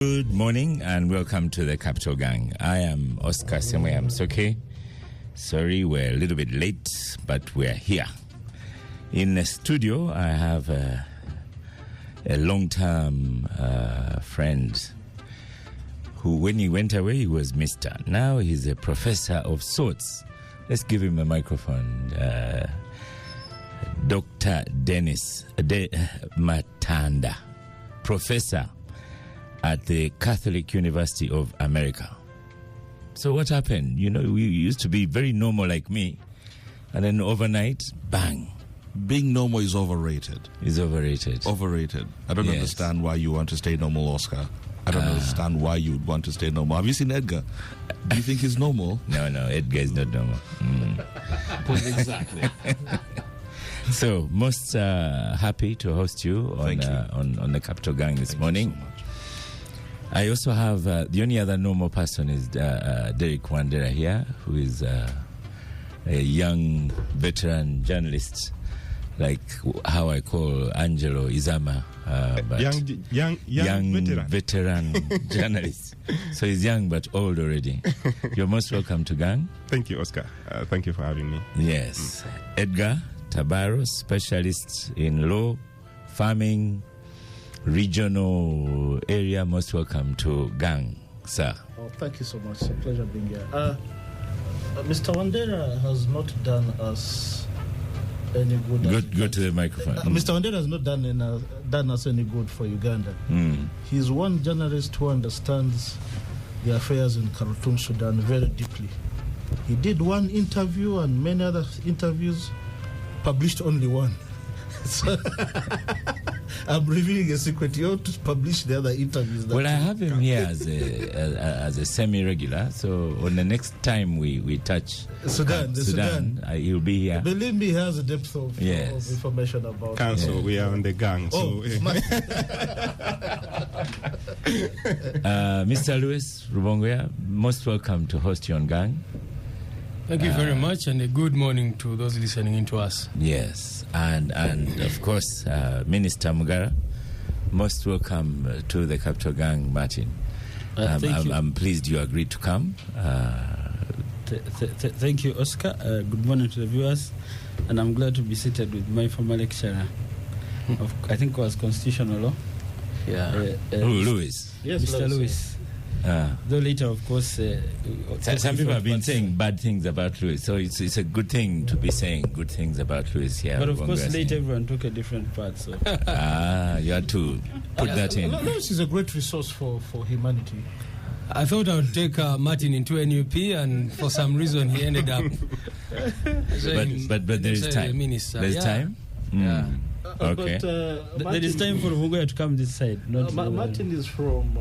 Good morning and welcome to the Capital Gang. I am Oscar Semwe Amsoke. Sorry, we're a little bit late, but we're here. In the studio, I have a long-term friend who, when he went away, he was Mr. Now he's a professor of sorts. Let's give him a microphone. Dr. Dennis Matanda, professor at the Catholic University of America. So what happened? You know, we used to be very normal like me, and then overnight, bang. Being normal is overrated. It's overrated. Overrated. I don't understand why you want to stay normal, Oscar. I don't understand why you would want to stay normal. Have you seen Edgar? Do you think he's normal? No, Edgar is not normal. Exactly. So, most happy to host you on the Capital Gang this morning. Thank you so much. I also have, the only other normal person is Derek Wandera here, who is a young veteran journalist, like how I call Angelo Izama. But young veteran journalist. So he's young but old already. You're most welcome to Gang. Thank you, Oscar. Thank you for having me. Yes. Edgar Tabaro, specialist in law, farming, regional area. Most welcome to Gang, sir. Oh, thank you so much. It's a pleasure being here. Mr. Wandera has not done us any good. Go to the microphone. Mr. Wandera has not done us any good for Uganda. He's one journalist who understands the affairs in Khartoum, Sudan very deeply. He did one interview and many other interviews, published only one. So I'm revealing a secret. You ought to publish the other interviews. Well, I have him here as a semi-regular. So on the next time we touch Sudan, he'll be here. Believe me, he has a depth of information about Council. it. We are on the Gang. Mr. Louis Rubongoya, most welcome to host you on Gang. Thank you very much, and a good morning to those listening in to us. Yes, and of course, Minister Mugara, most welcome to the Capital Gang, Martin. I'm pleased you agreed to come. Thank you, Oscar. Good morning to the viewers, and I'm glad to be seated with my former lecturer. I think it was constitutional law. Yeah. Louis. Yes, Mr. Louis. Though later, of course, some people have been saying bad things about Louis, so it's a good thing to be saying good things about Louis here. But of course, later everyone took a different path. So you had to put that in. Louis is a great resource for humanity. I thought I would take Martin into NUP, and for some reason he ended up. but there is time. There's time. Yeah. Okay. But there is time for Mugoya to come this side. Martin is from.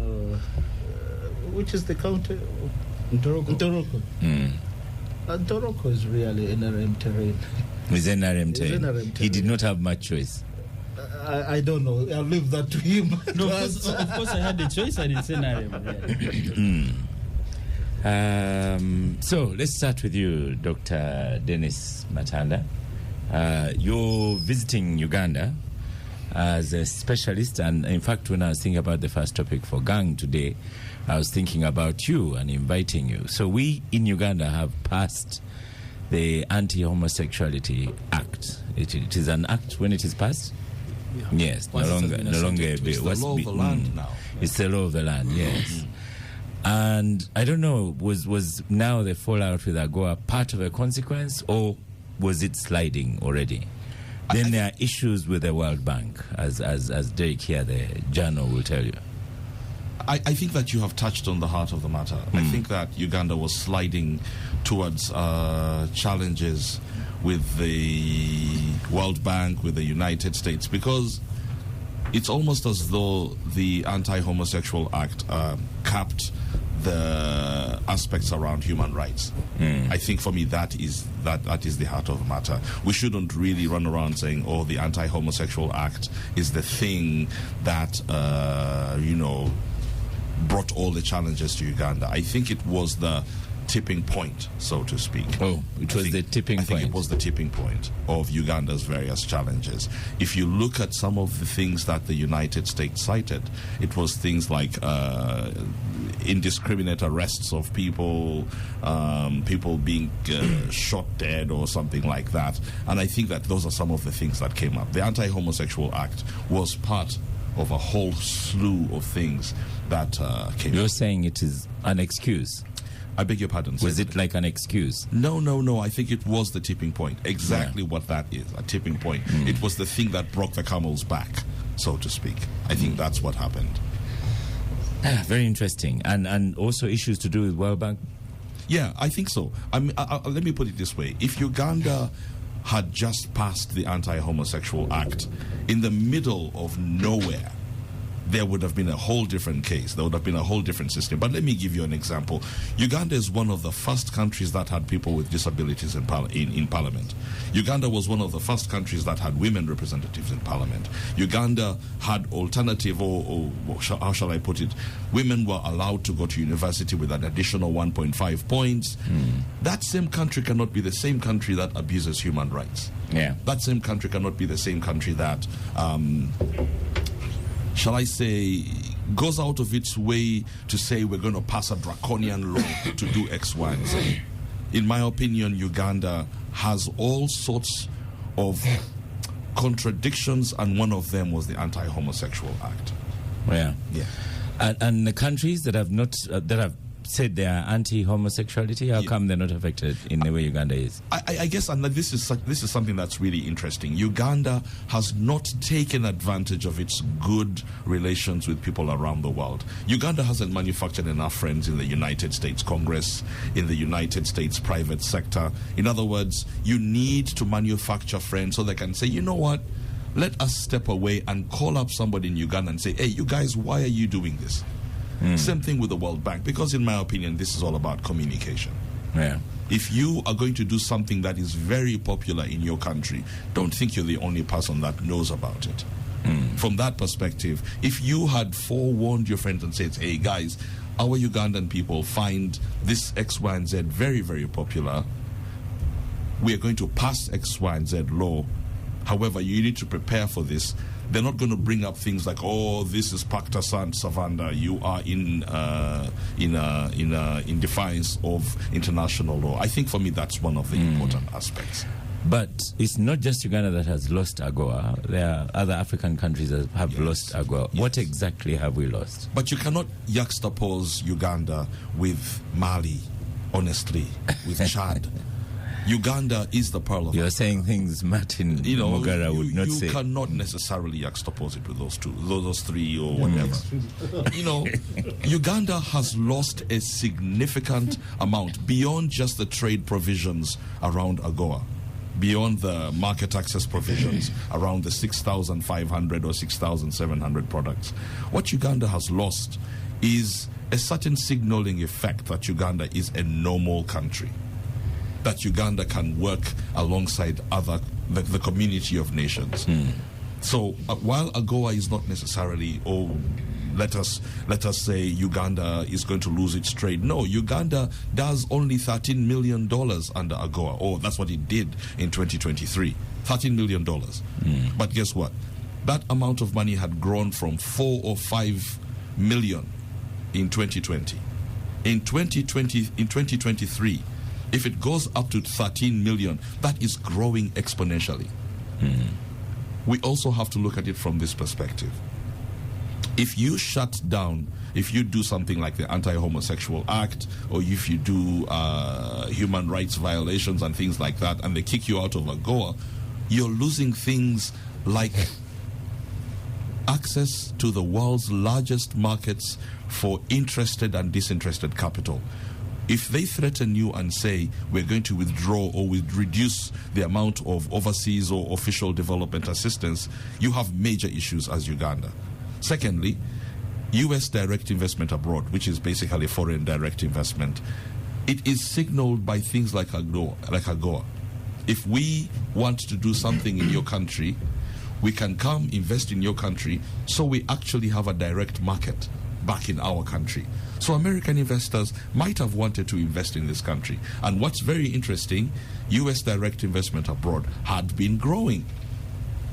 Which is the county? Ntoroko. Ntoroko is really NRM terrain. It's NRM terrain. He did not have much choice. I don't know. I'll leave that to him. No, of course I had the choice and it's NRM. So let's start with you, Dr. Dennis Matanda. You're visiting Uganda as a specialist, and in fact, when I was thinking about the first topic for Gang today, I was thinking about you and inviting you. So we in Uganda have passed the Anti-Homosexuality Act. It is an act when it is passed? Yeah. Yes, no longer. It's the law of the land now. It's the law of the land, yes. And I don't know, was now the fallout with AGOA part of a consequence, or was it sliding already? Then there are issues with the World Bank, as Derek here, the journal, will tell you. I think that you have touched on the heart of the matter. I think that Uganda was sliding towards challenges with the World Bank, with the United States, because it's almost as though the Anti-Homosexual Act capped the aspects around human rights. I think for me that is the heart of the matter. We shouldn't really run around saying, oh, the Anti-Homosexual Act is the thing that brought all the challenges to Uganda. I think it was the tipping point, so to speak. Oh, it was the tipping I think point. it was the tipping point of Uganda's various challenges. If you look at some of the things that the United States cited, it was things like indiscriminate arrests of people, people being shot dead or something like that. And I think that those are some of the things that came up. The Anti-Homosexual Act was part of a whole slew of things that came You're up. saying it is an excuse. I beg your pardon. Was sir. it like an excuse? No. I think it was the tipping point. Exactly what that is, a tipping point. It was the thing that broke the camel's back, so to speak. I think that's what happened. Very interesting. And also issues to do with World Bank? Yeah, I think so. Let me put it this way. If Uganda had just passed the Anti-Homosexual Act in the middle of nowhere, there would have been a whole different case. There would have been a whole different system. But let me give you an example. Uganda is one of the first countries that had people with disabilities in parliament. Uganda was one of the first countries that had women representatives in parliament. Uganda had alternative, or how shall I put it, women were allowed to go to university with an additional 1.5 points. That same country cannot be the same country that abuses human rights. Yeah. That same country cannot be the same country that shall I say, goes out of its way to say we're going to pass a draconian law to do X, Y, and Z. In my opinion, Uganda has all sorts of contradictions, and one of them was the Anti-Homosexual Act. Yeah. Yeah. And the countries that have not that have said they are anti-homosexuality, how come they're not affected in the way Uganda is? I guess, and this is something that's really interesting. Uganda has not taken advantage of its good relations with people around the world. Uganda hasn't manufactured enough friends in the United States Congress, in the United States private sector. In other words, you need to manufacture friends so they can say, you know what, let us step away and call up somebody in Uganda and say, hey, you guys, why are you doing this? Same thing with the World Bank, because in my opinion, this is all about communication. Yeah. If you are going to do something that is very popular in your country, don't think you're the only person that knows about it. From that perspective, if you had forewarned your friends and said, hey guys, our Ugandan people find this X, Y, and Z very, very popular, we are going to pass X, Y, and Z law. However, you need to prepare for this. They're not going to bring up things like, oh, this is Pacta Sant Savanda. You are in defiance of international law. I think for me that's one of the important aspects. But it's not just Uganda that has lost AGOA. There are other African countries that have lost AGOA. What exactly have we lost? But you cannot juxtapose Uganda with Mali, honestly, with Chad. Uganda is the pearl of You're Africa. saying things Martin Mogara would not say. You cannot necessarily juxtapose it with those three or whatever. Uganda has lost a significant amount beyond just the trade provisions around AGOA, beyond the market access provisions around the 6,500 or 6,700 products. What Uganda has lost is a certain signaling effect that Uganda is a normal country, that Uganda can work alongside the community of nations. So while AGOA is not necessarily, let us say Uganda is going to lose its trade. No, Uganda does only $13 million under AGOA, or that's what it did in 2023, $13 million. But guess what? That amount of money had grown from 4 or 5 million in 2020. In 2023, if it goes up to 13 million, that is growing exponentially. We also have to look at it from this perspective. If you shut down, if you do something like the Anti-Homosexual Act, or if you do human rights violations and things like that, and they kick you out of AGOA, you're losing things like access to the world's largest markets for interested and disinterested capital. If they threaten you and say, we're going to withdraw or reduce the amount of overseas or official development assistance, you have major issues as Uganda. Secondly, U.S. direct investment abroad, which is basically foreign direct investment, it is signaled by things like AGOA. If we want to do something in your country, we can come invest in your country, so we actually have a direct market back in our country. So American investors might have wanted to invest in this country. And what's very interesting, U.S. direct investment abroad had been growing.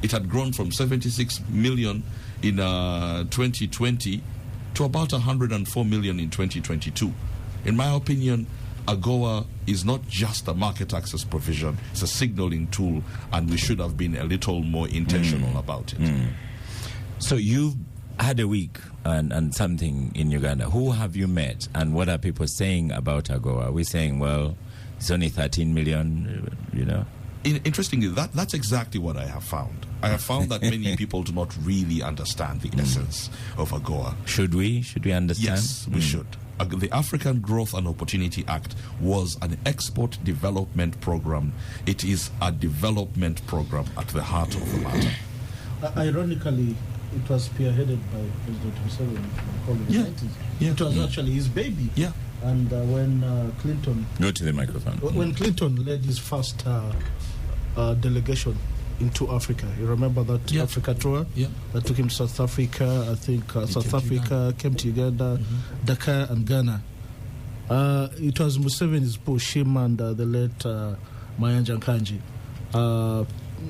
It had grown from 76 million in 2020 to about 104 million in 2022. In my opinion, AGOA is not just a market access provision, it's a signaling tool, and we should have been a little more intentional about it. So you've had a week and something in Uganda. Who have you met, and what are people saying about AGOA? Are we saying, well, it's only 13 million, you know? Interestingly, that's exactly what I have found. I have found that many people do not really understand the essence of AGOA. Should we understand? Yes, we should. The African Growth and Opportunity Act was an export development program. It is a development program at the heart of the matter. Ironically, it was spearheaded by President Museveni in the 90s. Yeah. It was actually his baby. Yeah. And when Clinton... Go to the microphone. When Clinton led his first delegation into Africa, you remember that Africa tour? Yeah. That took him to South Africa. I think South Africa came to Uganda, Dakar and Ghana. It was Museveni's push, him and the late Mayanja Nkanji.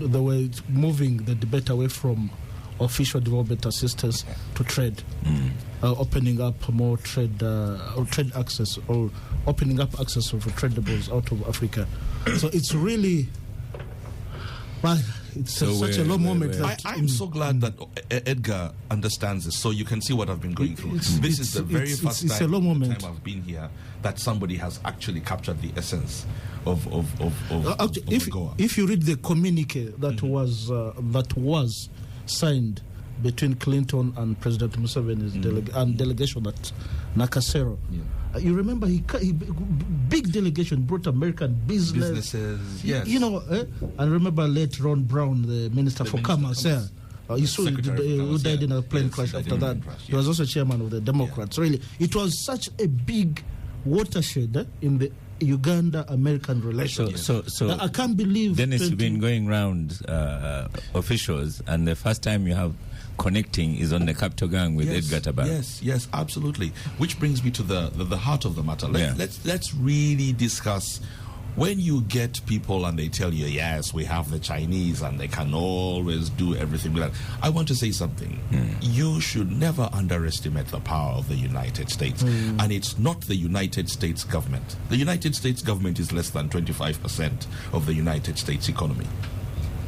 They were moving the debate away from official development assistance to trade, opening up more trade access, or opening up access of tradables out of Africa. So it's really, it's such a low moment. I'm so glad that Edgar understands this, so you can see what I've been going through. This is the very first time I've been here that somebody has actually captured the essence of AGOA. If you read the communique that was signed between Clinton and President Museveni's delegation at Nakasero. You remember he big delegation brought American businesses. Yes. You know, and remember late Ron Brown, the Minister for Commerce. Who died in a plane crash after that. He was also chairman of the Democrats. Really, it was such a big watershed in the Uganda-American relations. So I can't believe... Dennis, you've been going around officials, and the first time you have connecting is on the Capital Gang with Edgar Tabar. Yes, absolutely. Which brings me to the heart of the matter. Let's really discuss, when you get people and they tell you, yes, we have the Chinese and they can always do everything. I want to say something. You should never underestimate the power of the United States. And it's not the United States government. The United States government is less than 25% of the United States economy.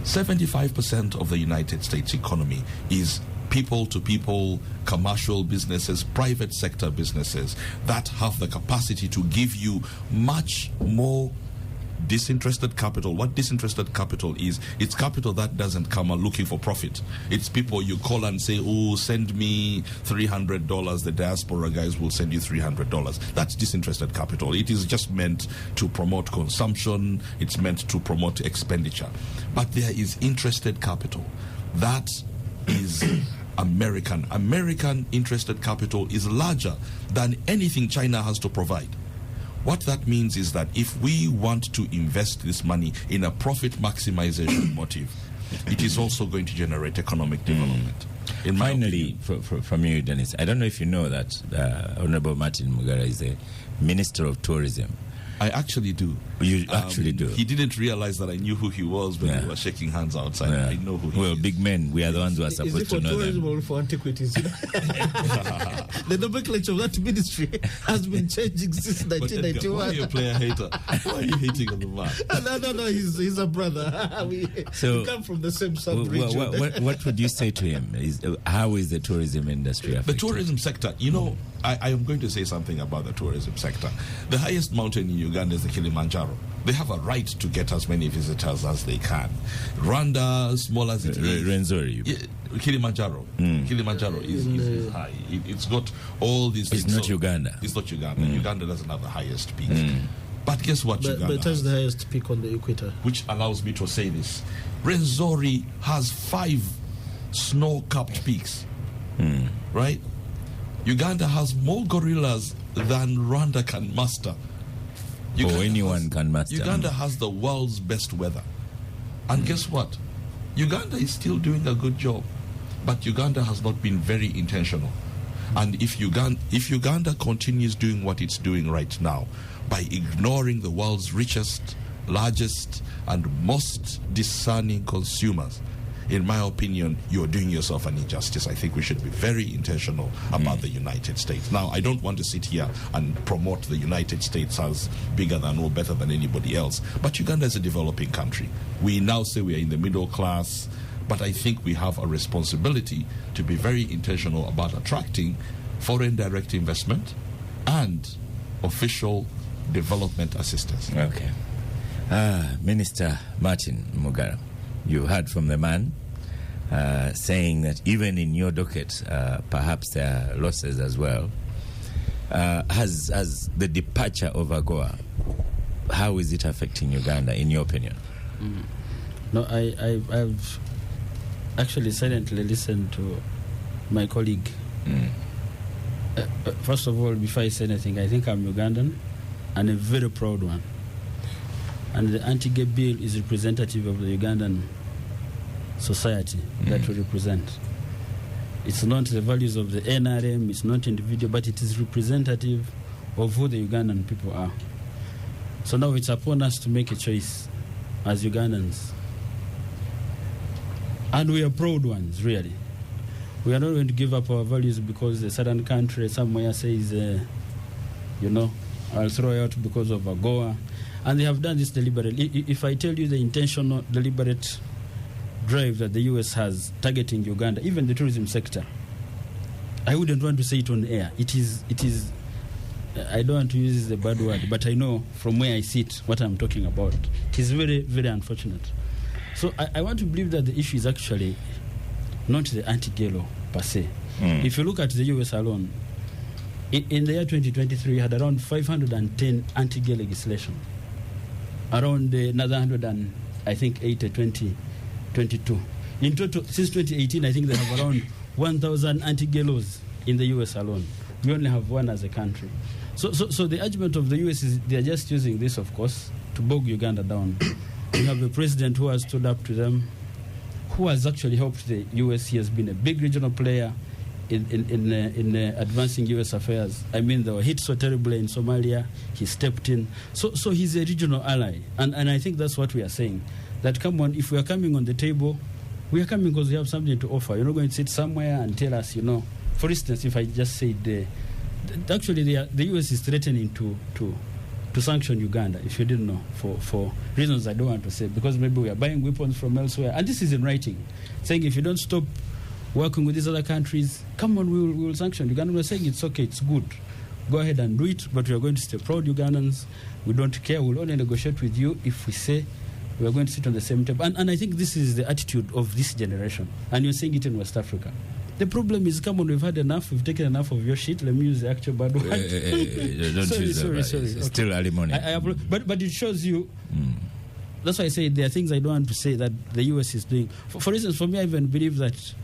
75% of the United States economy is people-to-people, commercial businesses, private sector businesses that have the capacity to give you much more disinterested capital. What disinterested capital is, it's capital that doesn't come looking for profit. It's people you call and say, oh, send me $300. The diaspora guys will send you $300. That's disinterested capital. It is just meant to promote consumption. It's meant to promote expenditure. But there is interested capital. That is American. American interested capital is larger than anything China has to provide. What that means is that if we want to invest this money in a profit maximization motive, it is also going to generate economic development. Finally, from you, Dennis, I don't know if you know that Honorable Martin Mugara is the Minister of Tourism. I actually do. You actually do? He didn't realize that I knew who he was when we were shaking hands outside. I know who he is. Well, big men, we are the ones who are supposed to know them. Is it for tourism or for antiquities? The nomenclature of that ministry has been changing since 1991. Why are you a player hater? Why are you hating on the man? No, he's a brother. we come from the same sub-region. What would you say to him? How is the tourism industry affected? The tourism sector, I am going to say something about the tourism sector. The highest mountain in Uganda is the Kilimanjaro. They have a right to get as many visitors as they can. Rwanda, small as it is. Rwenzori. Kilimanjaro. Kilimanjaro is high. It's got all these things. It's not Uganda. It's not Uganda. Uganda doesn't have the highest peak. But guess what? But it has the highest peak on the equator. Which allows me to say this. Rwenzori has 5 snow-capped peaks. Right? Uganda has more gorillas than Rwanda can muster. Anyone can master. Uganda has the world's best weather. And guess what? Uganda is still doing a good job. But Uganda has not been very intentional. And if Uganda continues doing what it's doing right now, by ignoring the world's richest, largest, and most discerning consumers, in my opinion, you're doing yourself an injustice. I think we should be very intentional about the United States. Now, I don't want to sit here and promote the United States as bigger than or better than anybody else, but Uganda is a developing country. We now say we are in the middle class, but I think we have a responsibility to be very intentional about attracting foreign direct investment and official development assistance. Okay. Minister Martin Mugara, you heard from the man saying that even in your docket, perhaps there are losses as well. Has the departure of AGOA, how is it affecting Uganda, in your opinion? No, I've actually silently listened to my colleague. First of all, before I say anything, I think I'm Ugandan and a very proud one. And the anti-gay bill is representative of the Ugandan society that we represent. It's not the values of the NRM, it's not individual, but it is representative of who the Ugandan people are. So now it's upon us to make a choice as Ugandans. And we are proud ones, really. We are not going to give up our values because a certain country somewhere says, I'll throw you out because of AGOA. And they have done this deliberately. If I tell you the intentional, deliberate drive that the U.S. has targeting Uganda, even the tourism sector, I wouldn't want to say it on air. It is. I don't want to use the bad word, but I know from where I sit what I'm talking about. It is very, very unfortunate. So I want to believe that the issue is actually not the anti-gay law per se. If you look at the U.S. alone, in the year 2023, we had around 510 anti-gay legislation. Around another 180, 2022. In total, since 2018, I think they have around 1,000 anti-gay laws in the U.S. alone. We only have one as a country. So the argument of the U.S. is they are just using this, of course, to bog Uganda down. We have a president who has stood up to them, who has actually helped the U.S. He has been a big regional player in advancing U.S. affairs. I mean, they were hit so terribly in Somalia. He stepped in. So he's a regional ally. And I think that's what we are saying. That, come on, if we are coming on the table, we are coming because we have something to offer. You're not going to sit somewhere and tell us, For instance, if I just said, actually the U.S. is threatening to sanction Uganda, if you didn't know, for reasons I don't want to say, because maybe we are buying weapons from elsewhere. And this is in writing, saying if you don't stop working with these other countries, come on, we will sanction Uganda. We're saying it's okay, it's good. Go ahead and do it, but we are going to stay proud Ugandans. We don't care. We'll only negotiate with you if we say we are going to sit on the same table. And I think this is the attitude of this generation. And you're saying it in West Africa. The problem is, come on, we've had enough. We've taken enough of your shit. Let me use the actual bad word. Sorry. Still alimony. But it shows you. That's why I say there are things I don't want to say that the U.S. is doing. For instance, for me, I even believe that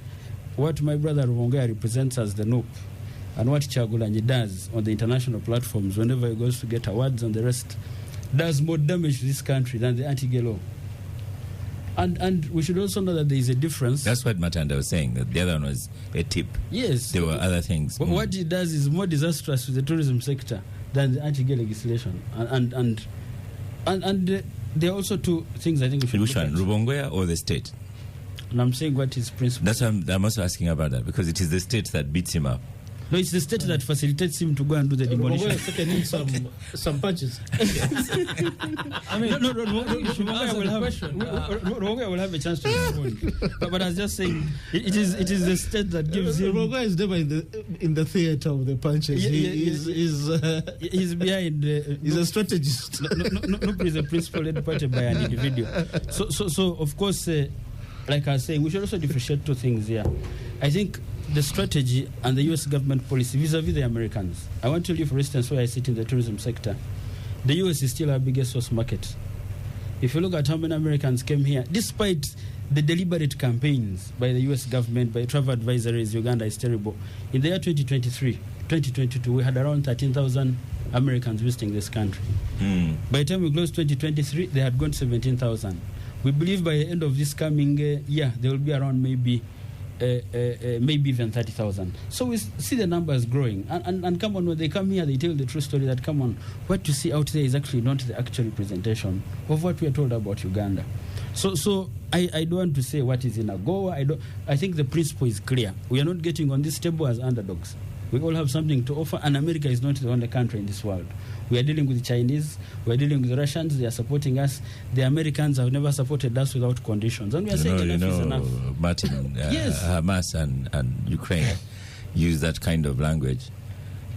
what my brother Rwongea represents as the NOP and what Chagulanyi does on the international platforms whenever he goes to get awards and the rest does more damage to this country than the anti-gay law. And we should also know that there is a difference. That's what Matanda was saying, that the other one was a tip. Yes. There were other things. What he does is more disastrous to the tourism sector than the anti-gay legislation. And there are also two things I think we should Which look one, at. Rubongoya or the state? And I'm saying what is principle. That's why I'm also asking about that, because it is the state that beats him up. No, it's the state that facilitates him to go and do the demolition. Can need some punches. I mean, Rwongea will have a chance to respond. But I was just saying, it is the state that gives him. Rwongea is never in the theater of the punches. He's behind. He's a strategist. No, he's a principle-led party by an individual. So of course, like I was saying, we should also differentiate two things here. I think the strategy and the U.S. government policy vis-a-vis the Americans. I want to tell you, for instance, where I sit in the tourism sector. The U.S. is still our biggest source market. If you look at how many Americans came here, despite the deliberate campaigns by the U.S. government, by travel advisories, Uganda is terrible. In the year 2022, we had around 13,000 Americans visiting this country. By the time we closed 2023, they had gone 17,000. We believe by the end of this coming year, there will be around maybe maybe even 30,000. So we see the numbers growing. And come on, when they come here, they tell the true story that, come on, what you see out there is actually not the actual representation of what we are told about Uganda. So I don't want to say what is in AGOA. I think the principle is clear. We are not getting on this table as underdogs. We all have something to offer, and America is not the only country in this world. We are dealing with the Chinese, we are dealing with the Russians, they are supporting us. The Americans have never supported us without conditions. And we are saying enough is enough. Martin, yes. Hamas and Ukraine use that kind of language.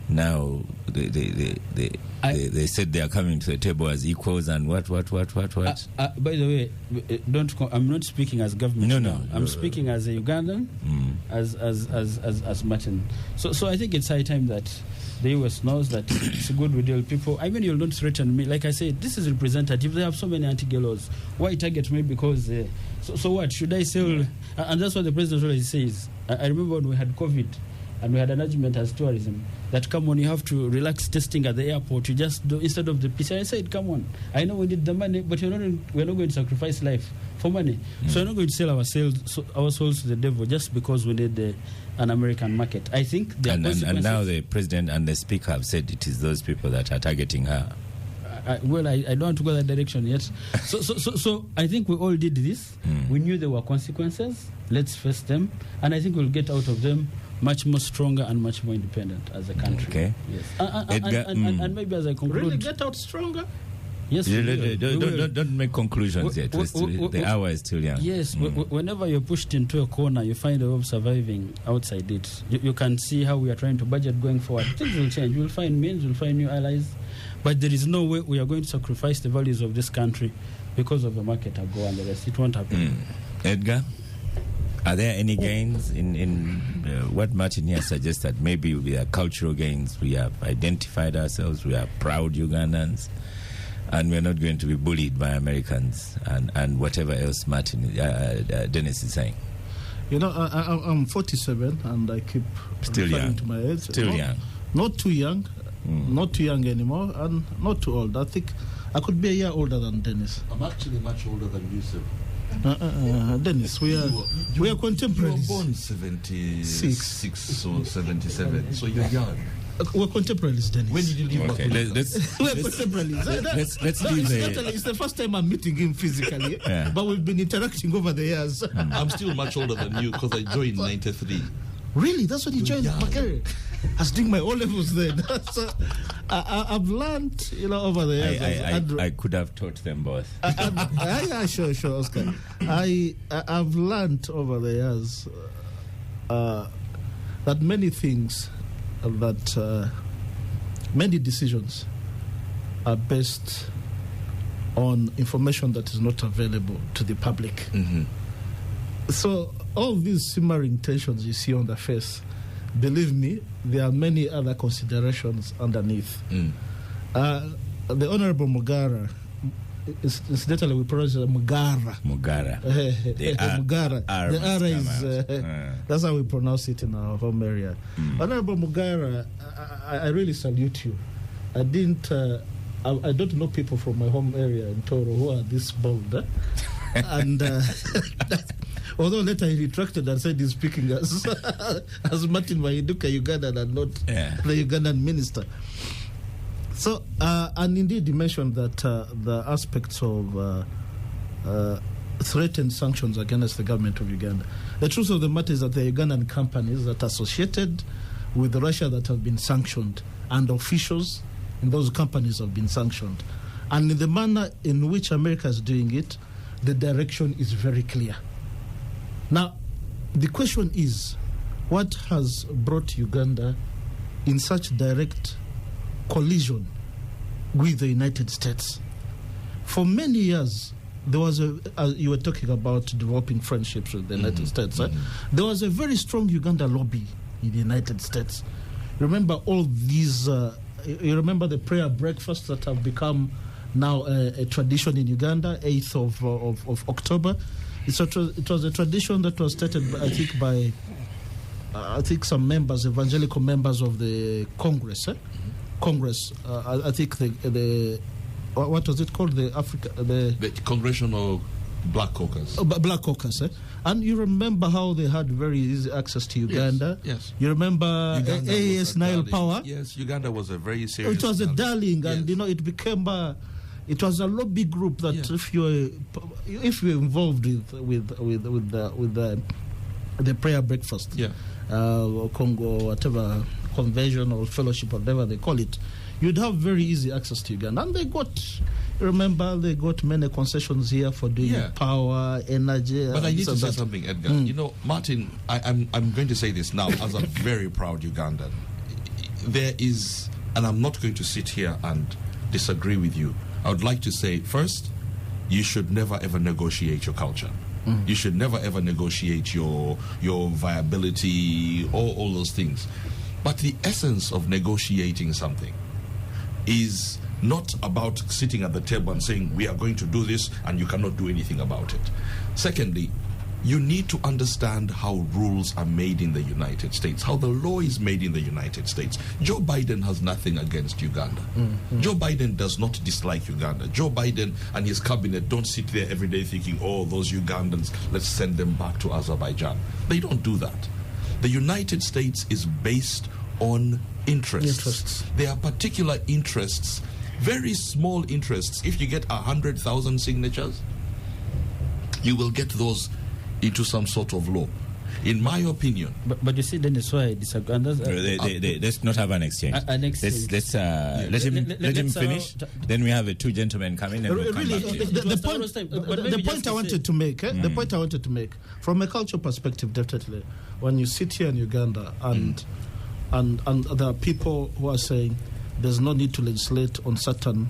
Now they said they are coming to the table as equals and what? By the way, I'm not speaking as government. No. I'm speaking as a Ugandan, as Martin. So I think it's high time that the US knows that it's good we deal with people. I mean, you'll not threaten me. Like I said, this is representative. They have so many anti-gay laws. Why target me? Because so what? Should I sell? And that's what the president always says. I remember when we had COVID and we had an argument as tourism that, come on, you have to relax testing at the airport. You just do instead of the PCR. I said, come on, I know we need the money, but we're not going to sacrifice life for money. So we're not going to sell our souls to the devil just because we need an American market. I think and now the president and the speaker have said it is those people that are targeting her. I don't want to go that direction yet. So I think we all did this. We knew there were consequences. Let's face them, and I think we'll get out of them much more stronger and much more independent as a country. Okay. Yes. And maybe as I conclude, really get out stronger. Yes. Don't make conclusions yet. The hour is still young. Yes. Whenever you're pushed into a corner, you find a way of surviving outside it. You can see how we are trying to budget going forward. Things will change. We'll find means. We'll find new allies. But there is no way we are going to sacrifice the values of this country because of the market AGOA and the rest. It won't happen. Edgar, are there any gains in what Martin here suggested? Maybe we are cultural gains. We have identified ourselves. We are proud Ugandans. And we're not going to be bullied by Americans and whatever else Martin, Dennis is saying. You know, I'm 47 and I keep still young to my age. Still young. Not too young. Not too young anymore, and not too old. I think I could be a year older than Dennis. I'm actually much older than you, sir. Dennis, we are contemporaries. You were born 76 or 77, so you're young. We're contemporaries, Dennis. When did you leave? Okay, we're contemporaries. Let's leave it's the first time I'm meeting him physically, but we've been interacting over the years. I'm still much older than you because I joined in 93. Really? That's when you joined my career? I was doing my O-levels then. So I've learned, over the years. I could have taught them both. Sure, Oscar. I've learned over the years that many things, many decisions are based on information that is not available to the public. Mm-hmm. So all these simmering tensions you see on the face, believe me, there are many other considerations underneath. The Honorable Mugara, incidentally we pronounce it Mugara. The R is that's how we pronounce it in our home area. Honorable Mugara, I really salute you. I don't know people from my home area in Toro who are this bold. And although later he retracted and said he's speaking as Martin Mahinduka, Ugandan, and not the Ugandan minister. So, and indeed he mentioned that the aspects of threatened sanctions against the government of Uganda. The truth of the matter is that the Ugandan companies that are associated with Russia that have been sanctioned, and officials in those companies have been sanctioned. And in the manner in which America is doing it, the direction is very clear. Now, the question is, what has brought Uganda in such direct collision with the United States? For many years, there was you were talking about developing friendships with the United States. There was a very strong Uganda lobby in the United States. Remember all these, you remember the prayer breakfasts that have become now a tradition in Uganda, 8th of October. It was a tradition that was started, by some members, evangelical members of the Congress. Congress, I think the what was it called? The Congressional Black caucus. Black caucus, eh? And you remember how they had very easy access to Uganda? Yes. You remember AAS Nile Power? Yes, Uganda was a very serious. It was a darling, and yes. it became it was a lobby group that if you're involved with the prayer breakfast, or Congo, whatever convention or fellowship, whatever they call it, you'd have very easy access to Uganda. And they got many concessions here for doing power, energy. But I need to say something, Edgar. You know, Martin, I'm going to say this now as a very proud Ugandan. There is, and I'm not going to sit here and disagree with you. I would like to say, first, you should never ever negotiate your culture. You should never ever negotiate your viability, all those things. But the essence of negotiating something is not about sitting at the table and saying, we are going to do this and you cannot do anything about it. Secondly, you need to understand how rules are made in the United States, how the law is made in the United States. Joe Biden has nothing against Uganda. Joe Biden does not dislike Uganda. Joe Biden and his cabinet don't sit there every day thinking, oh, those Ugandans, let's send them back to Azerbaijan. They don't do that. The United States is based on interests. There are particular interests, very small interests. If you get 100,000 signatures, you will get those into some sort of law. In my opinion. But you see, then that's why I disagree. Let's not have an exchange. Let's let him finish. Then we have two gentlemen come in and we'll come back to you. The point I wanted to make, the point I wanted to make, from a cultural perspective, definitely, when you sit here in Uganda and there are people who are saying there's no need to legislate on certain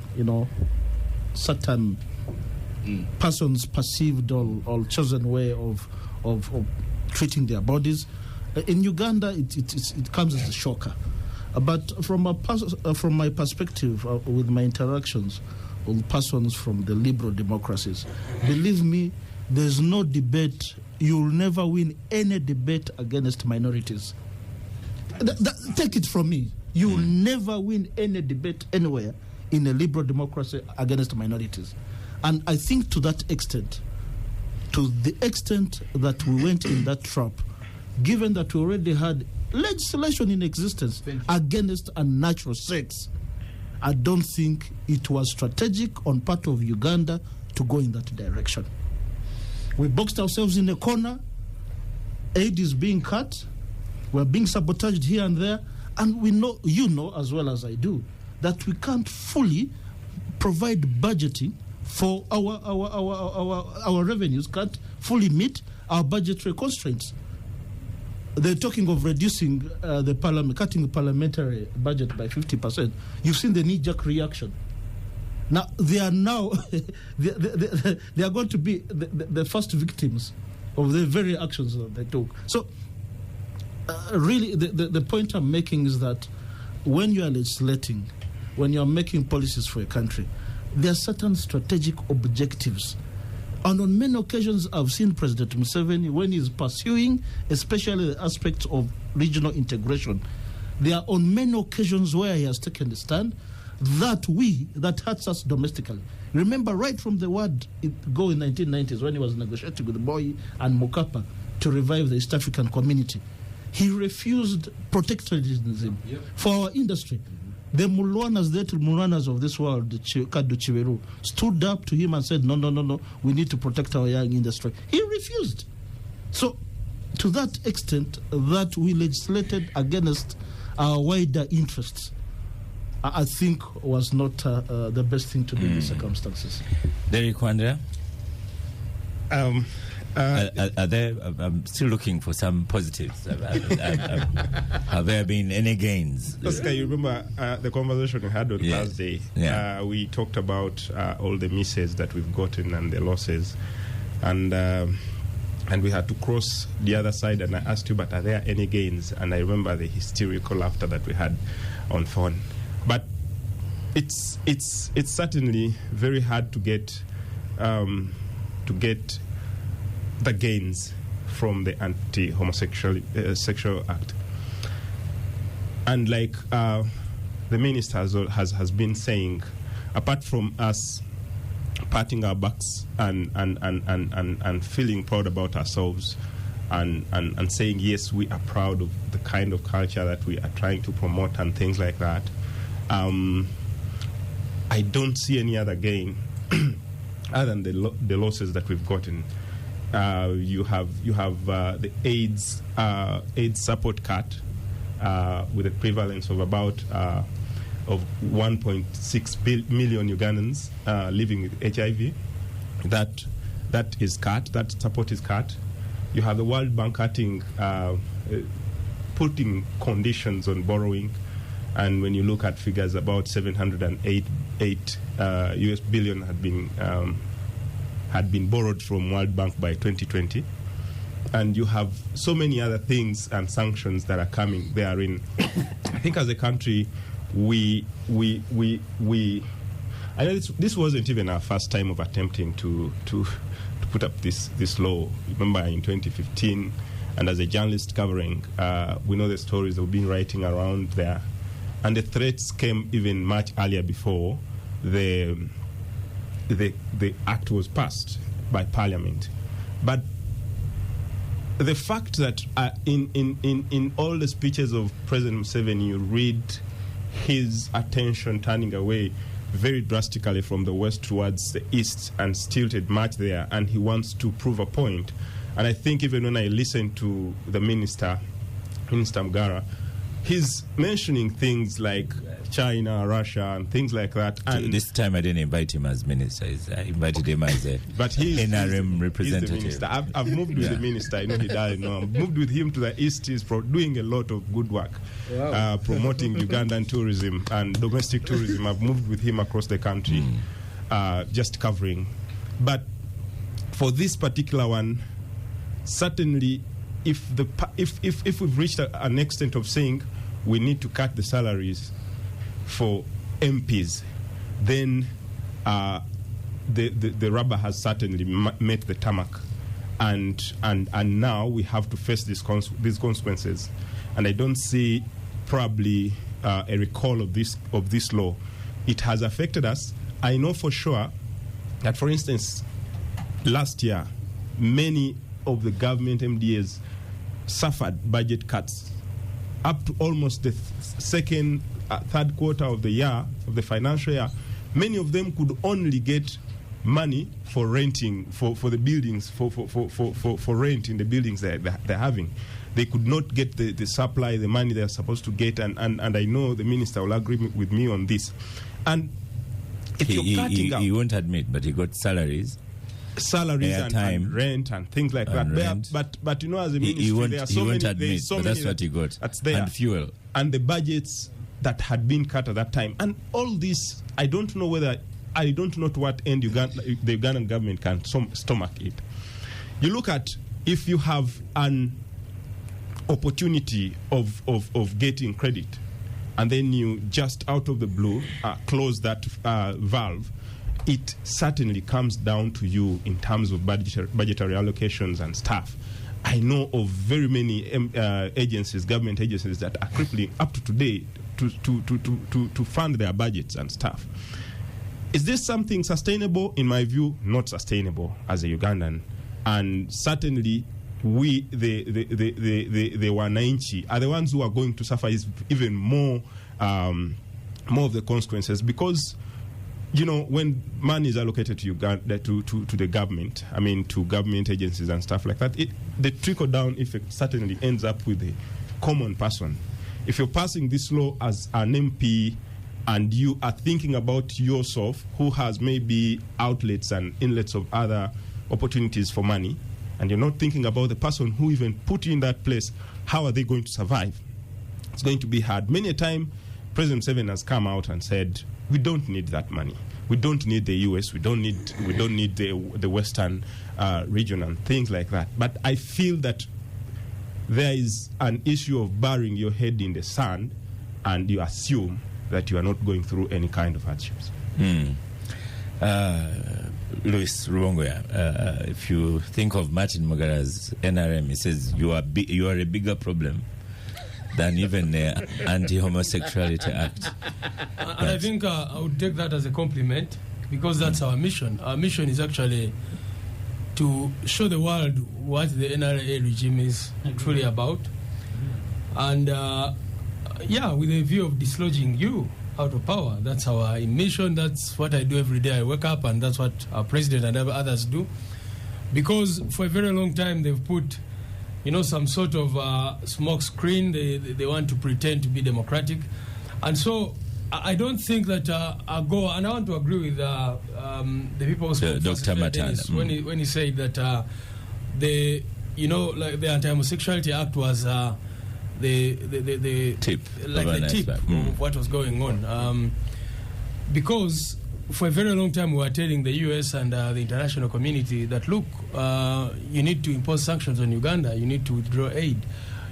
persons' perceived or chosen way of treating their bodies. In Uganda, it comes as a shocker. But from my perspective, with my interactions with persons from the liberal democracies, believe me, there's no debate. You'll never win any debate against minorities. Take it from me. You will never win any debate anywhere in a liberal democracy against minorities. And I think to that extent, to the extent that we went in that trap, given that we already had legislation in existence against unnatural sex, I don't think it was strategic on part of Uganda to go in that direction. We boxed ourselves in a corner. Aid is being cut. We're being sabotaged here and there. And we know, you know as well as I do, that we can't fully provide budgeting for our revenues, can't fully meet our budgetary constraints. They're talking of reducing cutting the parliamentary budget by 50%. You've seen the knee-jerk reaction. Now they are they are going to be the first victims of the very actions that they took. So really, the point I'm making is that when you are legislating, when you are making policies for a country, there are certain strategic objectives. And on many occasions, I've seen President Museveni, when he's pursuing, especially the aspects of regional integration, there are on many occasions where he has taken a stand that hurts us domestically. Remember, right from the word go in 1990s, when he was negotiating with Moi and Mokapa to revive the East African community, he refused protectionism for our industry. The Mulwanas, the Mulwanas of this world, the Kadu Chiweru, stood up to him and said, no, we need to protect our young industry. He refused. So, to that extent, that we legislated against our wider interests, I think was not the best thing to do in these circumstances. Derek Wandera? Are there? I'm still looking for some positives. Have there been any gains? Oscar, you remember the conversation we had on Thursday? Yeah. We talked about all the misses that we've gotten and the losses, and we had to cross the other side. And I asked you, but are there any gains? And I remember the hysterical laughter that we had on phone. But it's certainly very hard to get the gains from the anti-homosexuality sexual act. And like the minister has been saying, apart from us patting our backs and feeling proud about ourselves and saying, yes, we are proud of the kind of culture that we are trying to promote and things like that. I don't see any other gain other than the losses that we've gotten. You have the AIDS support cut with a prevalence of about of 1.6 million Ugandans living with HIV. That is cut. That support is cut. You have the World Bank cutting, putting conditions on borrowing, and when you look at figures, about 708 US billion had been borrowed from World Bank by 2020, and you have so many other things and sanctions that are coming therein. I think as a country, I know this wasn't even our first time of attempting to put up this law. Remember in 2015, and as a journalist covering, we know the stories that we've been writing around there, and the threats came even much earlier before the act was passed by Parliament. But the fact that in all the speeches of President Museveni, you read his attention turning away very drastically from the west towards the east and stilted much there, and he wants to prove a point. And I think even when I listen to the Minister Mugara, he's mentioning things like China, Russia, and things like that. And this time I didn't invite him as minister. I invited him as a NRM representative. He's the minister. I've moved with the minister. I know he doesn't know. I've moved with him to the east. He's doing a lot of good work, promoting Ugandan tourism and domestic tourism. I've moved with him across the country, just covering. But for this particular one, certainly, if we've reached an extent of saying we need to cut the salaries for MPs, then the rubber has certainly met the tarmac, and now we have to face these consequences. And I don't see probably a recall of this law. It has affected us. I know for sure that, for instance, last year, many of the government MDAs suffered budget cuts up to almost the third quarter of the year, of the financial year. Many of them could only get money for renting, for the buildings, for rent in the buildings they're having. They could not get the supply, the money they're supposed to get, and I know the minister will agree with me on this. And if you're cutting out... He won't admit, but he got salaries and rent and things like that. But you know, as a ministry, there are so many. Admit, so but many that's what he got. That's there. And fuel. And the budgets that had been cut at that time. And all this, I don't know to what end the Ugandan government can stomach it. You look at, if you have an opportunity of getting credit, and then you just out of the blue close that valve, it certainly comes down to you in terms of budgetary allocations and stuff. I know of very many agencies, government agencies, that are crippling up to today to fund their budgets and stuff. Is this something sustainable? In my view, not sustainable as a Ugandan. And certainly, we, the Wananchi, are the ones who are going to suffer even more of the consequences, because, you know, when money is allocated to Uganda, to the government, I mean to government agencies and stuff like that, the trickle-down effect certainly ends up with the common person. If you're passing this law as an MP and you are thinking about yourself, who has maybe outlets and inlets of other opportunities for money, and you're not thinking about the person who even put you in that place, how are they going to survive? It's going to be hard. Many a time, President Museveni has come out and said, we don't need that money. We don't need the US. We don't need the Western region and things like that. But I feel that there is an issue of burying your head in the sand, and you assume that you are not going through any kind of hardships. Louis Rubongoya, if you think of Martin Mugara's NRM, he says you are a bigger problem than even the anti-homosexuality act. I think I would take that as a compliment. because that's our mission. Our mission is actually to show the world what the NRA regime is truly about. And with a view of dislodging you out of power. That's our mission. That's what I do every day. I wake up, and that's what our president and others do. Because for a very long time they've put, some sort of smoke screen. They want to pretend to be democratic. And so I don't think that AGOA, and I want to agree with the people who spoke, Dr. Matanda, when he said that the Anti-Homosexuality Act was the tip, of what was going on. Because for a very long time we were telling the US and the international community that, look, you need to impose sanctions on Uganda, you need to withdraw aid,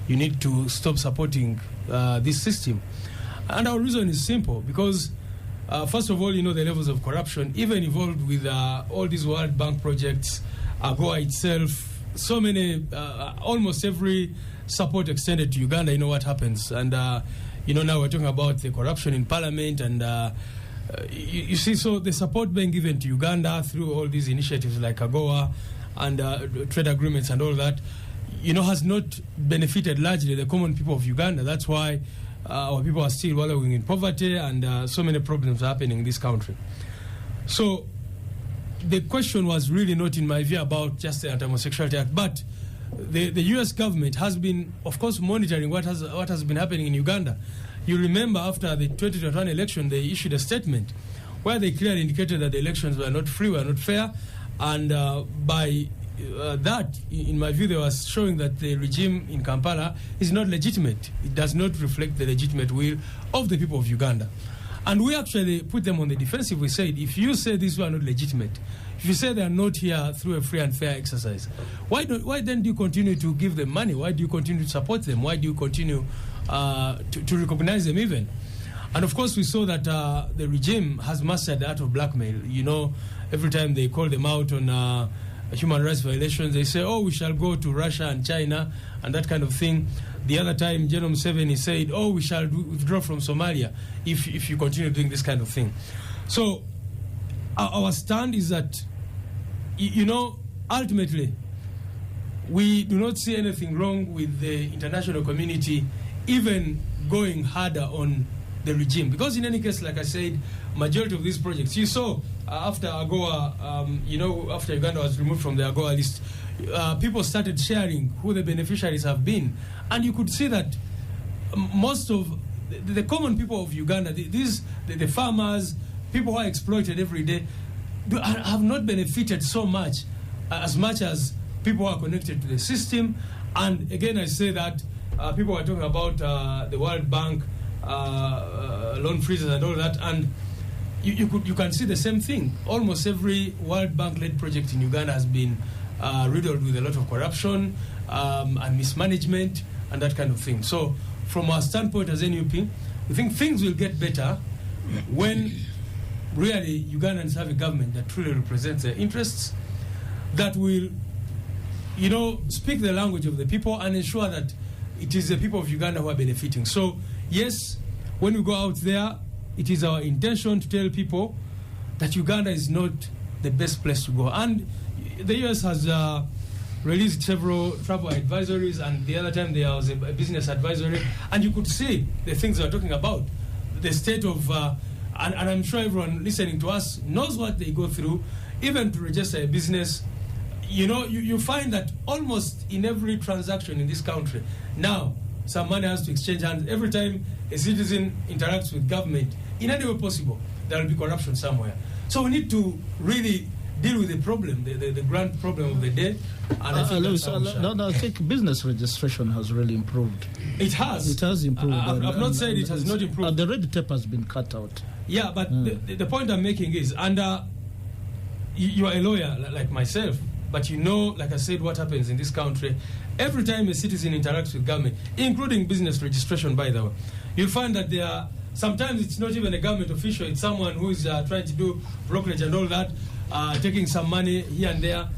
you need to stop supporting this system. And our reason is simple, because first of all, the levels of corruption, even involved with all these World Bank projects, AGOA itself, so many, almost every support extended to Uganda, what happens. And, now we're talking about the corruption in parliament, and you see, so the support being given to Uganda through all these initiatives like AGOA and trade agreements and all that, has not benefited largely the common people of Uganda. That's why our people are still wallowing in poverty, and so many problems are happening in this country. So the question was really not, in my view, about just the Anti-Homosexuality Act, but the U.S. government has been, of course, monitoring what has been happening in Uganda. You remember after the 2021 election, they issued a statement where they clearly indicated that the elections were not free, were not fair, and by that, in my view, they were showing that the regime in Kampala is not legitimate. It does not reflect the legitimate will of the people of Uganda. And we actually put them on the defensive. We said, if you say these were not legitimate, if you say they are not here through a free and fair exercise, why then do you continue to give them money? Why do you continue to support them? Why do you continue to recognize them even? And of course, we saw that the regime has mastered the art of blackmail. Every time they call them out on human rights violations, they say, we shall go to Russia and China and that kind of thing. The other time, General Museveni said, we shall withdraw from Somalia if you continue doing this kind of thing. So our stand is that, ultimately, we do not see anything wrong with the international community even going harder on the regime. Because in any case, like I said, majority of these projects, you saw after AGOA, after Uganda was removed from the AGOA list, people started sharing who the beneficiaries have been. And you could see that most of the common people of Uganda, the farmers, people who are exploited every day, have not benefited so much, as much as people who are connected to the system. And again, I say that people are talking about the World Bank, loan freezes and all that, and you can see the same thing. Almost every World Bank-led project in Uganda has been riddled with a lot of corruption and mismanagement and that kind of thing. So from our standpoint as NUP, we think things will get better when really Ugandans have a government that truly represents their interests, that will, speak the language of the people and ensure that it is the people of Uganda who are benefiting. So yes, when we go out there, it is our intention to tell people that Uganda is not the best place to go. And the US has released several travel advisories, and the other time there was a business advisory, and you could see the things they're talking about, the state of, and I'm sure everyone listening to us knows what they go through, even to register a business. You find that almost in every transaction in this country, now some money has to exchange hands. Every time a citizen interacts with government, in any way possible, there will be corruption somewhere. So we need to really deal with the problem, the grand problem of the day. And I think business registration has really improved. It has. It has improved. I've not said it has not improved. The red tape has been cut out. Yeah, but the point I'm making is, you are a lawyer like myself, but like I said, what happens in this country, every time a citizen interacts with government, including business registration, by the way, you'll find that sometimes it's not even a government official, it's someone who is trying to do brokerage and all that, taking some money here and there.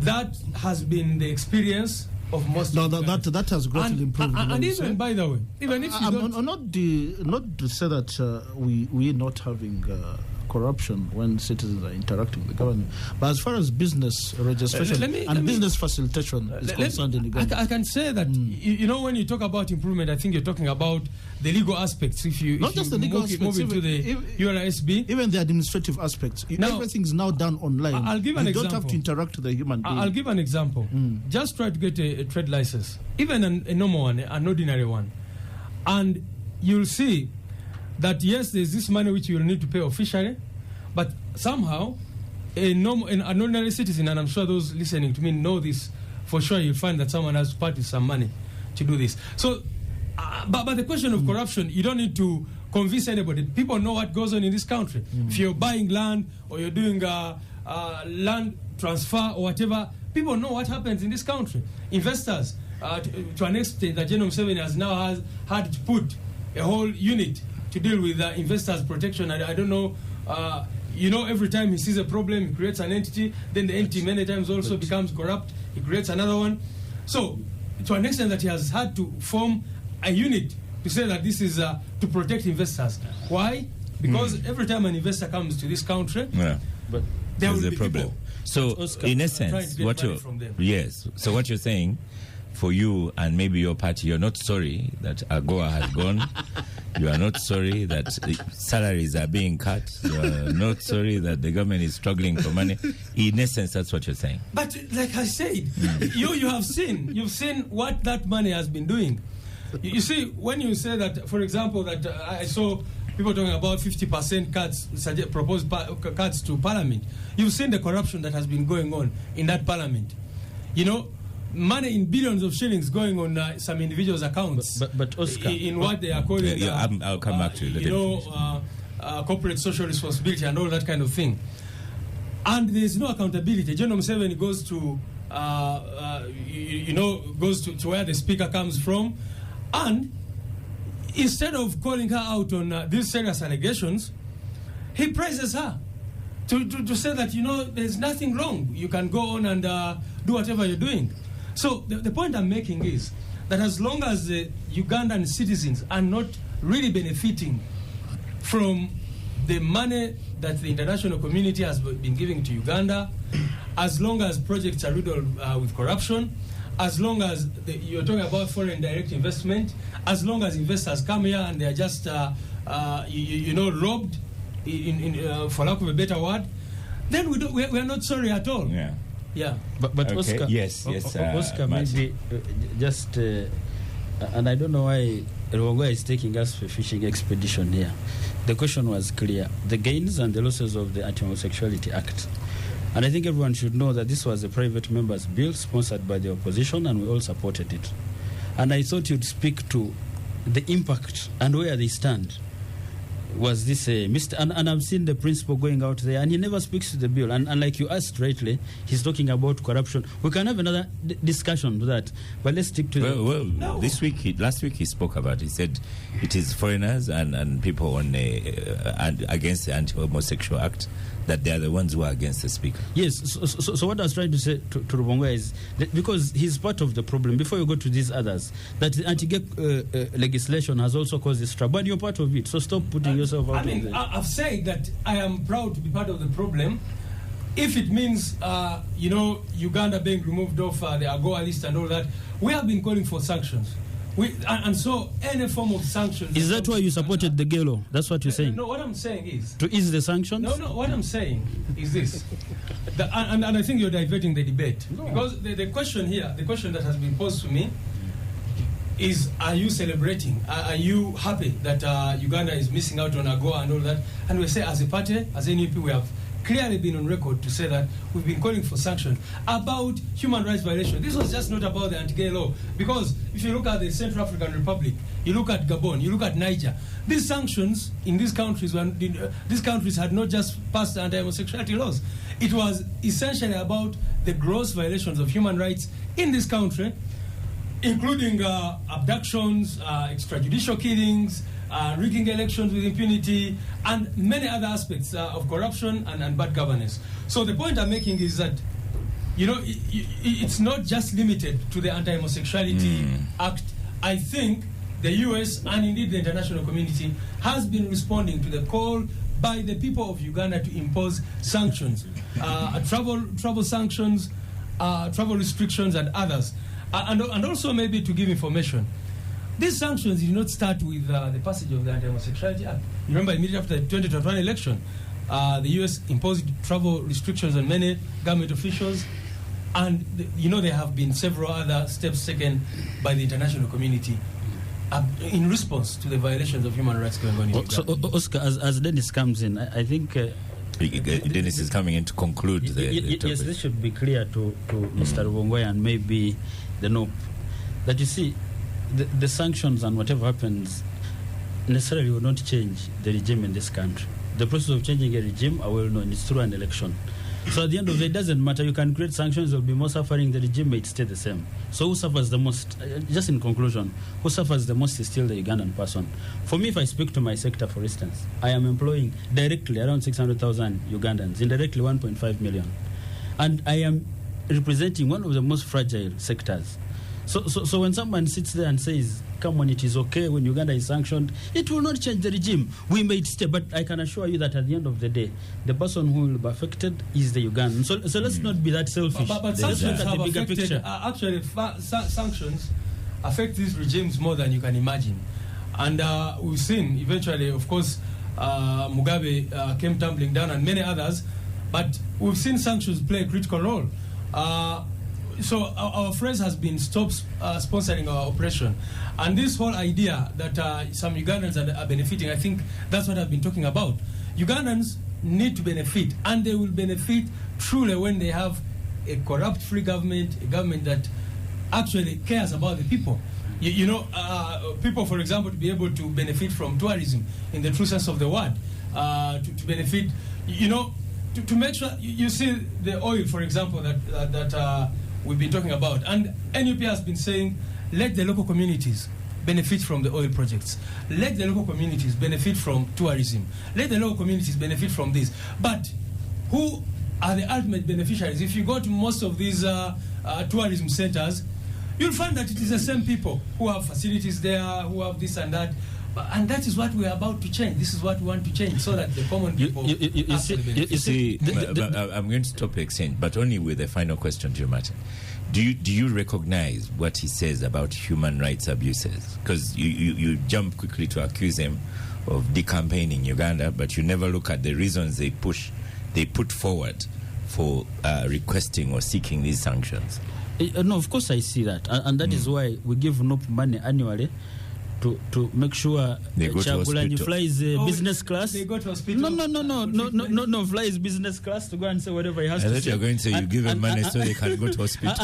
That has been the experience of most. No, that has greatly improved. And even, by the way, even if you not to say that we're not having corruption when citizens are interacting with the government. But as far as business registration business facilitation is concerned in Uganda, I can say that you know, when you talk about improvement, I think you're talking about the legal aspects. If you not just the legal aspects, move into the UNSB, even the administrative aspects. Everything's now done online. I'll give an example. You don't have to interact with the human being. I'll give an example. Just try to get a trade license, even a normal one, an ordinary one, and you'll see that yes, there's this money which you'll need to pay officially, but somehow an ordinary citizen, and I'm sure those listening to me know this for sure, you'll find that someone has to part with some money to do this. So, but the question of corruption, you don't need to convince anybody. People know what goes on in this country. If you're buying land or you're doing land transfer or whatever, people know what happens in this country. Investors, to an extent, that General Museveni has now had to put a whole unit to deal with investors' protection. I don't know, every time he sees a problem, he creates an entity, then the entity many times also becomes corrupt, he creates another one. So, to an extent that he has had to form a unit to say that this is to protect investors. Why? Because every time an investor comes to this country, but there will be problem. People. So, in essence, what you're saying, for you and maybe your party, you're not sorry that AGOA has gone. You are not sorry that salaries are being cut. You are not sorry that the government is struggling for money. In essence, that's what you're saying. But like I said, you've seen what that money has been doing. You see, when you say that, for example, that I saw people talking about 50% cuts, proposed cuts to Parliament. You've seen the corruption that has been going on in that Parliament. Money in billions of shillings going on some individuals' accounts. But Oscar, in what they are calling, I'll come back to you. Corporate social responsibility and all that kind of thing. And there is no accountability. General Museveni goes to, to where the speaker comes from, and instead of calling her out on these serious allegations, he praises her to say that there's nothing wrong. You can go on and do whatever you're doing. So the point I'm making is that as long as the Ugandan citizens are not really benefiting from the money that the international community has been giving to Uganda, as long as projects are riddled with corruption, as long as you're talking about foreign direct investment, as long as investors come here and they're just robbed, for lack of a better word, then we're not sorry at all. Yeah. But okay. Oscar, yes. Oscar, maybe just, and I don't know why Rwanga is taking us for fishing expedition here. The question was clear: the gains and the losses of the Anti-Homosexuality Act. And I think everyone should know that this was a private member's bill sponsored by the opposition, and we all supported it. And I thought you'd speak to the impact and where they stand. Was this a mistake? And I've seen the principal going out there, and he never speaks to the bill. And like you asked rightly, he's talking about corruption. We can have another discussion to that, but let's stick to last week he spoke about it. He said it is foreigners and people on against the Anti-Homosexual Act, that they are the ones who are against the speaker. Yes, so what I was trying to say to Rubonga is that because he's part of the problem, before you go to these others, that the anti-gay legislation has also caused this trouble, and you're part of it, so stop putting yourself out of there. I've said that I am proud to be part of the problem. If it means, Uganda being removed off the AGOA list and all that, we have been calling for sanctions. And so any form of sanctions... Is that why you supported the gay law? That's what you're saying? No, what I'm saying is... To ease the sanctions? No, what I'm saying is this. And I think you're diverting the debate. No. Because the question here, the question that has been posed to me is, are you celebrating? Are you happy that Uganda is missing out on AGOA and all that? And we say, as a party, as NUP, we have clearly been on record to say that we've been calling for sanctions about human rights violations. This was just not about the anti-gay law, because if you look at the Central African Republic, you look at Gabon, you look at Niger, these sanctions in these countries, these countries had not just passed anti-homosexuality laws. It was essentially about the gross violations of human rights in this country, including abductions, extrajudicial killings, rigging elections with impunity, and many other aspects of corruption and bad governance. So the point I'm making is that, it's not just limited to the Anti-Homosexuality Act. I think the US and indeed the international community has been responding to the call by the people of Uganda to impose sanctions, travel sanctions, travel restrictions, and others. And also maybe to give information. These sanctions did not start with the passage of the Anti-Homosexuality Act. You remember immediately after the 2021 election, the U.S. imposed travel restrictions on many government officials, and there have been several other steps taken by the international community in response to the violations of human rights going on in Uganda. So, Oscar, as Dennis comes in, I think... Dennis is coming in to conclude the topic. Yes, this should be clear to Mr. Rubongoy and maybe the NOP, that you see, the sanctions and whatever happens necessarily will not change the regime in this country. The process of changing a regime, I well known, is through an election. So at the end of the day, it doesn't matter. You can create sanctions, there will be more suffering. The regime may stay the same. So who suffers the most? Just in conclusion, who suffers the most is still the Ugandan person. For me, if I speak to my sector, for instance, I am employing directly around 600,000 Ugandans, indirectly 1.5 million. And I am representing one of the most fragile sectors. So when someone sits there and says, come on, it is okay when Uganda is sanctioned, it will not change the regime. We may stay, but I can assure you that at the end of the day, the person who will be affected is the Ugandan. So let's not be that selfish. But sanctions have affected, actually, sanctions affect these regimes more than you can imagine. And we've seen, eventually, of course, Mugabe came tumbling down and many others, but we've seen sanctions play a critical role. So our phrase has been stop sponsoring our oppression. And this whole idea that some Ugandans are benefiting, I think that's what I've been talking about. Ugandans need to benefit, and they will benefit truly when they have a corrupt-free government, a government that actually cares about the people. People, for example, to be able to benefit from tourism in the true sense of the word, to benefit, to make sure, you see the oil, for example, that we've been talking about. And NUP has been saying, let the local communities benefit from the oil projects. Let the local communities benefit from tourism. Let the local communities benefit from this. But who are the ultimate beneficiaries? If you go to most of these tourism centers, you'll find that it is the same people who have facilities there, who have this and that. And that is what we are about to change. This is what we want to change, so that the common people you see, I'm going to stop the exchange, but only with a final question to you, Martin. Do you recognize what he says about human rights abuses? Because you jump quickly to accuse him of decampaigning Uganda, but you never look at the reasons they put forward for requesting or seeking these sanctions. No, of course I see that, and that is why we give NOP money annually to make sure Chagulanyi flies business class. They go to hospital. No, flies business class to go and say whatever he has to say. I thought you were going to say you give them money so they can go to hospital.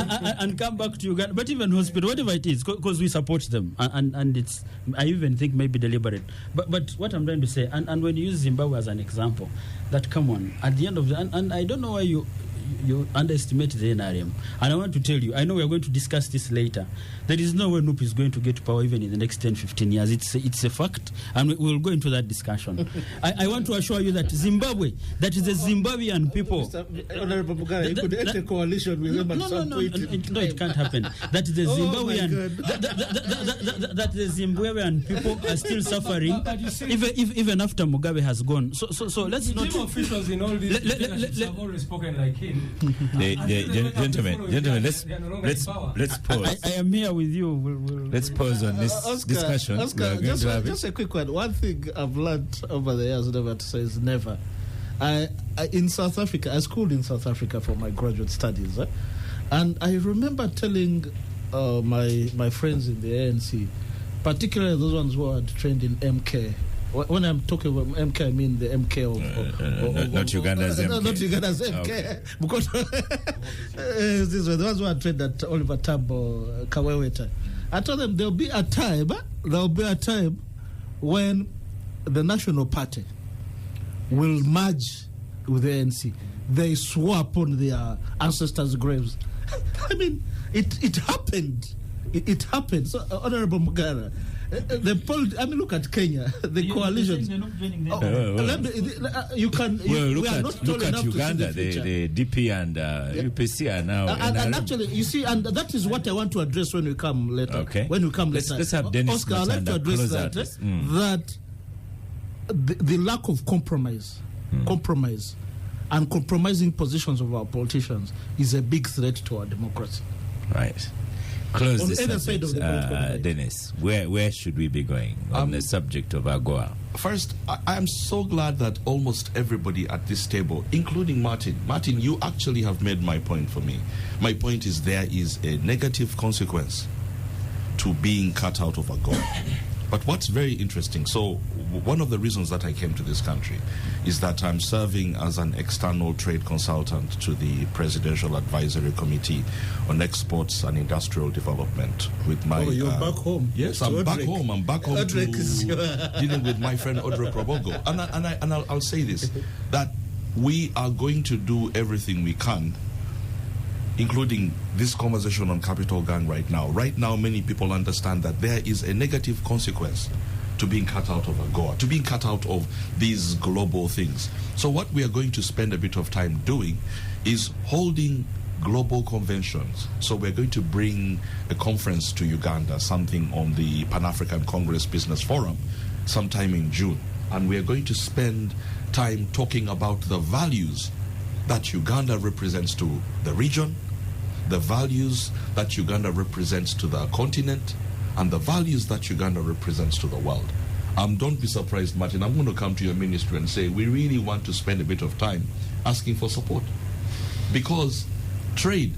And come back to Uganda. But even hospital, whatever it is, because we support them. And it's, I even think maybe deliberate. But what I'm trying to say, and when you use Zimbabwe as an example, that come on, at the end of the, and I don't know why you underestimate the NRM. And I want to tell you, I know we are going to discuss this later. There is no way NUP is going to get power even in the next 10, 15 years. It's a fact, and we will go into that discussion. I want to assure you that Zimbabwe, that is the Zimbabwean people. Honorable Mugabe, you could enter a coalition with them at some point. No, it can't happen. That is the Zimbabwean. That the Zimbabwean people are still suffering, even after Mugabe has gone. So let's not. Officials in all these have always spoken like him. Gentlemen, let's pause. I am here with you. Let's pause on this discussion. Oscar, just a quick one. One thing I've learned over the years never to say is never. In South Africa, I schooled in South Africa for my graduate studies, and I remember telling my friends in the ANC, particularly those ones who had trained in MK. When I'm talking about MK, I mean the MK of not Uganda's MK. Not Uganda's MK. Okay. Because these were the ones who had trained at Oliver Tambo, Kaweweta. I told them there'll be a time when the National Party will merge with the ANC. They swore upon their ancestors' graves. I mean, it happened. It happened. So, Honorable Mugabe, look at Kenya, the coalitions. Look at Uganda, the DP and UPC are now. And actually, you see, and that is what I want to address when we come later. Okay. When we come later. Let's have Dennis Oscar, I'd like to address that. That the lack of compromise and compromising positions of our politicians is a big threat to our democracy. Right. Close On this either subject, side of the political divide. Dennis, where should we be going on the subject of AGOA? First, I am so glad that almost everybody at this table, including Martin, you actually have made my point for me. My point is there is a negative consequence to being cut out of AGOA. But what's very interesting, so one of the reasons that I came to this country is that I'm serving as an external trade consultant to the Presidential Advisory Committee on Exports and Industrial Development with my... Oh, you're back home. Yes, I'm back home. I'm back home dealing with my friend Audrey Probogo. And I'll say this, that we are going to do everything we can, including this conversation on Capital Gang right now. Right now, many people understand that there is a negative consequence to being cut out of AGOA, to being cut out of these global things. So what we are going to spend a bit of time doing is holding global conventions. So we're going to bring a conference to Uganda, something on the Pan-African Congress Business Forum, sometime in June. And we are going to spend time talking about the values that Uganda represents to the region, the values that Uganda represents to the continent, and the values that Uganda represents to the world. Don't be surprised, Martin, I'm going to come to your ministry and say, we really want to spend a bit of time asking for support. Because trade,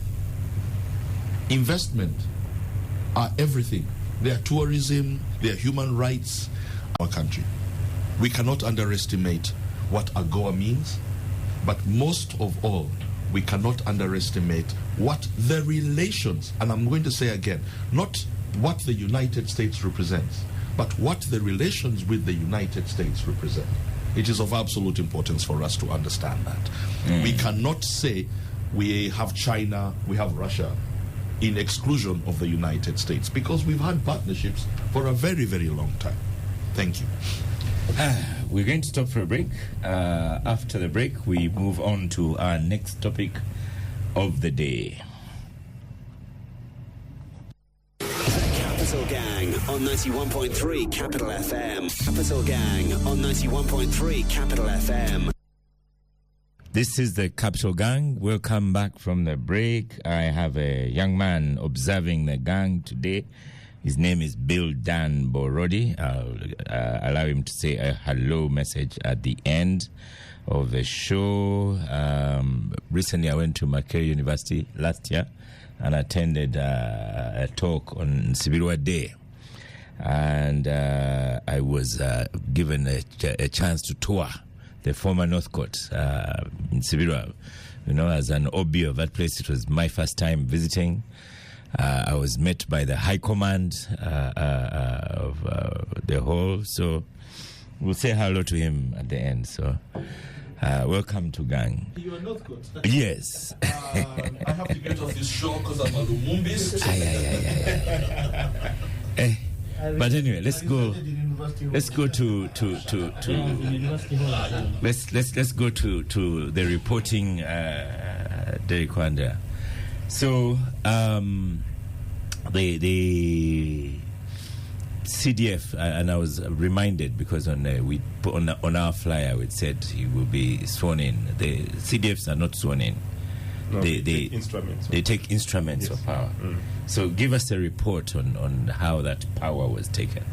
investment are everything. They are tourism, they are human rights, our country. We cannot underestimate what AGOA means, but most of all, we cannot underestimate what the relations, and I'm going to say again, not what the United States represents, but what the relations with the United States represent. It is of absolute importance for us to understand that. We cannot say we have China, we have Russia in exclusion of the United States, because we've had partnerships for a very, very long time. Thank you. We're going to stop for a break. After the break, we move on to our next topic of the day. Capital Gang on 91.3 Capital FM. Capital Gang on 91.3 Capital FM. This is the Capital Gang. Welcome back from the break. I have a young man observing the gang today. His name is Bill Dan Borodi. I'll allow him to say a hello message at the end of the show. Recently, I went to Makerere University last year and attended a talk on Sibirwa Day. And I was given a chance to tour the former Northcote in Sibirwa. You know, as an OB of that place, it was my first time visiting. I was met by the high command of the whole, so we'll say hello to him at the end. So, welcome to gang. You are Northcote? Yes. I have to get off this show because I'm a Lumumbist. But anyway, let's go to let's go to the reporting, Derek Wanda. So the CDF, and I was reminded because we put on our flyer it said he will be sworn in. The CDFs are not sworn in. No, they take instruments. They take instruments of power. So give us a report on how that power was taken.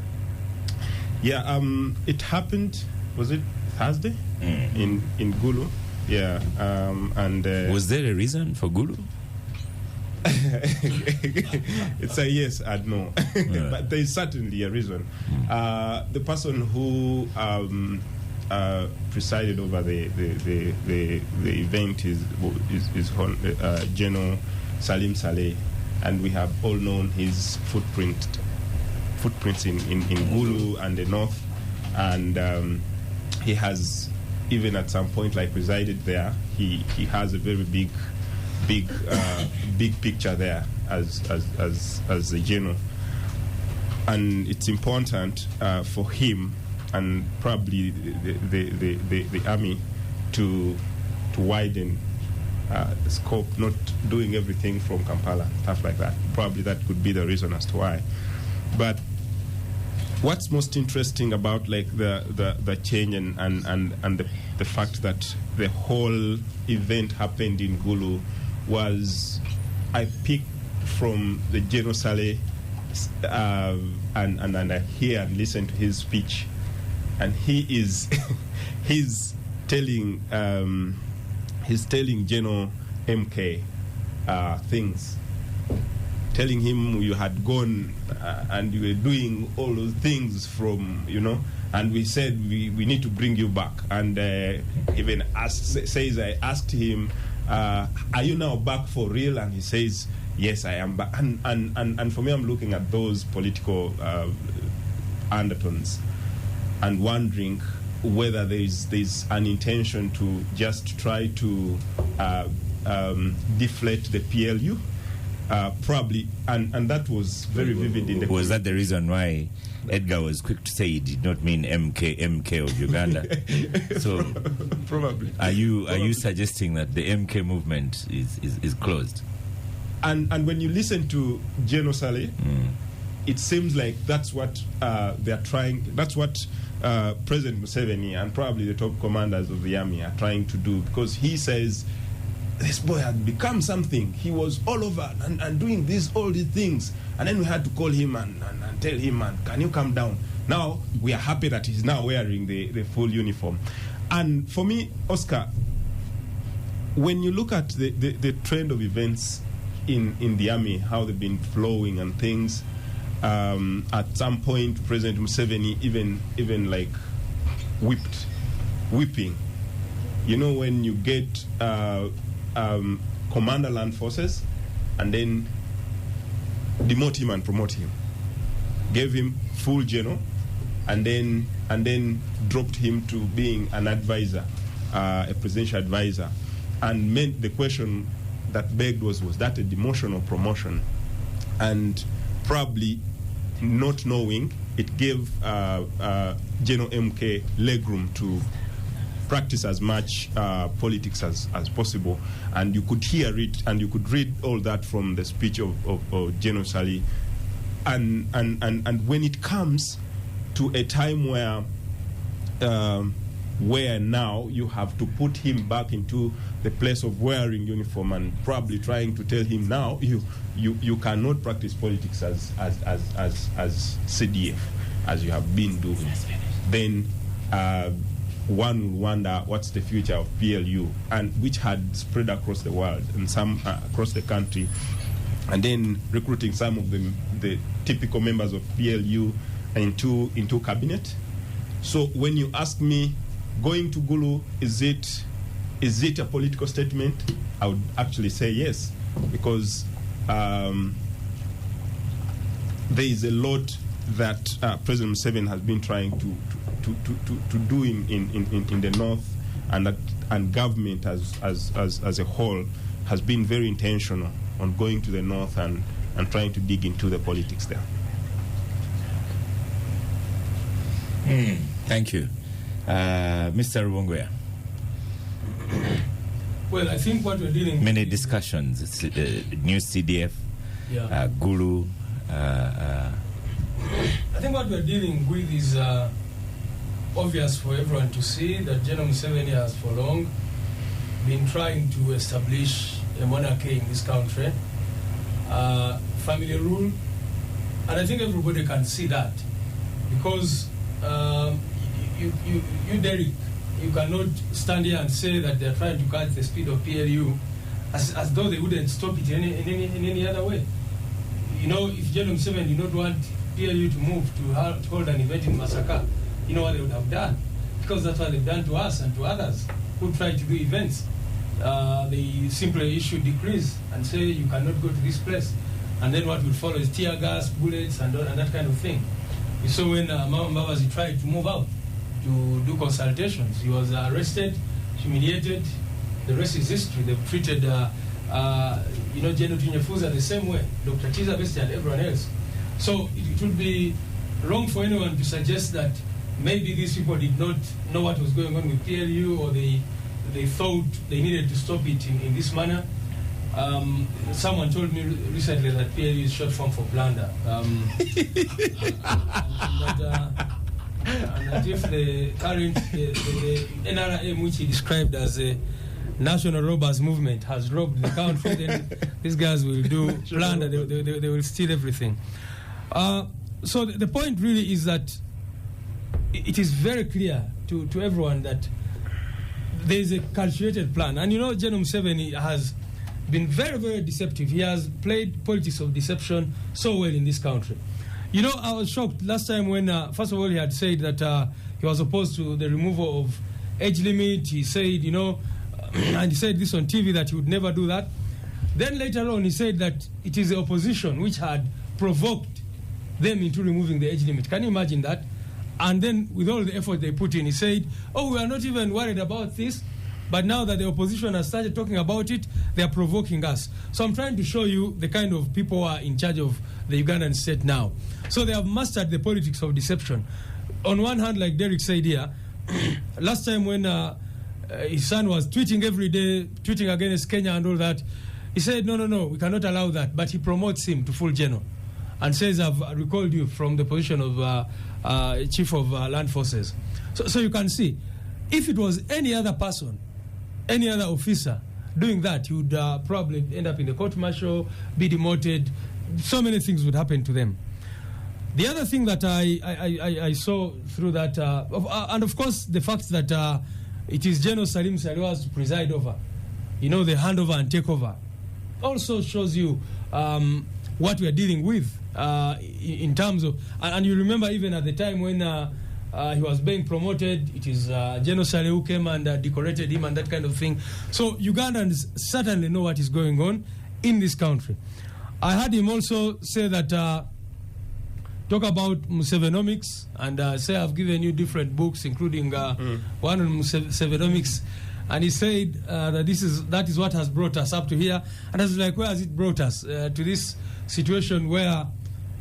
Yeah, it happened. Was it Thursday in Gulu? Yeah, and was there a reason for Gulu? It's a yes and no, but there is certainly a reason. The person who presided over the event is General Salim Saleh, and we have all known his footprints in Gulu and the north, and he has even at some point resided there. He has a very big picture there as the general, and it's important for him and probably the army to widen the scope, not doing everything from Kampala, stuff like that. Probably that could be the reason as to why. But What's most interesting about like the change and the fact that the whole event happened in Gulu was, I picked from the General Saleh and I hear and listen to his speech, and he's telling General MK things, telling him you had gone and you were doing all those things from, and we said we need to bring you back. And even says I asked him, are you now back for real? And he says, yes, I am back. And for me, I'm looking at those political undertones and wondering whether there's an intention to just try to deflate the PLU. Probably, and that was very vivid in the... Was that the reason why Edgar was quick to say he did not mean MK of Uganda? So probably. Are you suggesting that the MK movement is closed? And when you listen to General Saleh, it seems like that's what they are trying. That's what President Museveni and probably the top commanders of the army are trying to do, because he says this boy had become something. He was all over and doing all these things. And then we had to call him and tell him, man, can you come down? Now, we are happy that he's now wearing the full uniform. And for me, Oscar, when you look at the trend of events in the army, how they've been flowing and things, at some point, President Museveni even like whipping. When you get Commander Land Forces and then demote him and promote him, gave him full general, and then dropped him to being an advisor, a presidential advisor, and meant the question that begged was that a demotion or promotion? And probably not knowing, it gave General MK legroom to practice as much politics as possible, and you could hear it and you could read all that from the speech of General Saleh. And when it comes to a time where now you have to put him back into the place of wearing uniform and probably trying to tell him now you cannot practice politics as CDF as you have been doing, then one will wonder what's the future of PLU, and which had spread across the world and some across the country, and then recruiting some of the typical members of PLU into cabinet. So when you ask me, going to Gulu, is it a political statement? I would actually say yes, because there is a lot that President Museveni has been trying to do in the north, and government as a whole has been very intentional on going to the north and trying to dig into the politics there. Thank you. Mr. Rubongwea. Well, I think what we're dealing with... Many discussions. It's, new CDF, Gulu. I think what we're dealing with is obvious for everyone to see, that General Museveni has for long been trying to establish a monarchy in this country, family rule, and I think everybody can see that, because you Derek, you cannot stand here and say that they're trying to cut the speed of PLU as though they wouldn't stop it in any other way. If General Museveni did not want PLU to move to hold an event in Masaka, you know what they would have done, because that's what they've done to us and to others who try to do events. They simply issue decrees and say you cannot go to this place, and then what will follow is tear gas, bullets, and that kind of thing. You saw when Mama Mbabazi tried to move out to do consultations, he was arrested, humiliated. The rest is history. They've treated General Tunyefuza the same way, Dr. Tiza Besti and everyone else. So it would be wrong for anyone to suggest that maybe these people did not know what was going on with PLU, or they thought they needed to stop it in this manner. Someone told me recently that PLU is short form for plunder. And that if the current the NRM, which he described as a national robbers movement, has robbed the country, then these guys will do plunder. They will steal everything. So the point really is that it is very clear to everyone that there is a calculated plan. And General Museveni has been very, very deceptive. He has played politics of deception so well in this country. I was shocked last time when, first of all, he had said that he was opposed to the removal of age limit. He said, and he said this on TV, that he would never do that. Then later on, he said that it is the opposition which had provoked them into removing the age limit. Can you imagine that? And then with all the effort they put in, he said, we are not even worried about this, but now that the opposition has started talking about it, they are provoking us. So I'm trying to show you the kind of people who are in charge of the Ugandan state now. So they have mastered the politics of deception. On one hand, like Derek said here, last time when his son was tweeting every day, tweeting against Kenya and all that, he said, no, we cannot allow that. But he promotes him to full general and says, I've recalled you from the position of Chief of Land Forces. So you can see, if it was any other person, any other officer doing that, he would probably end up in the court-martial, be demoted. So many things would happen to them. The other thing that I saw through that, and of course the fact that it is General Salim Saliwas to preside over, the handover and takeover, also shows you what we are dealing with in terms of, and you remember even at the time when he was being promoted, it is General Saleh who came and decorated him and that kind of thing. So Ugandans certainly know what is going on in this country. I heard him also say that, talk about Musevenomics, and say I've given you different books, including one on Musevenomics, and he said that is what has brought us up to here. And I was like, where has it brought us to this situation where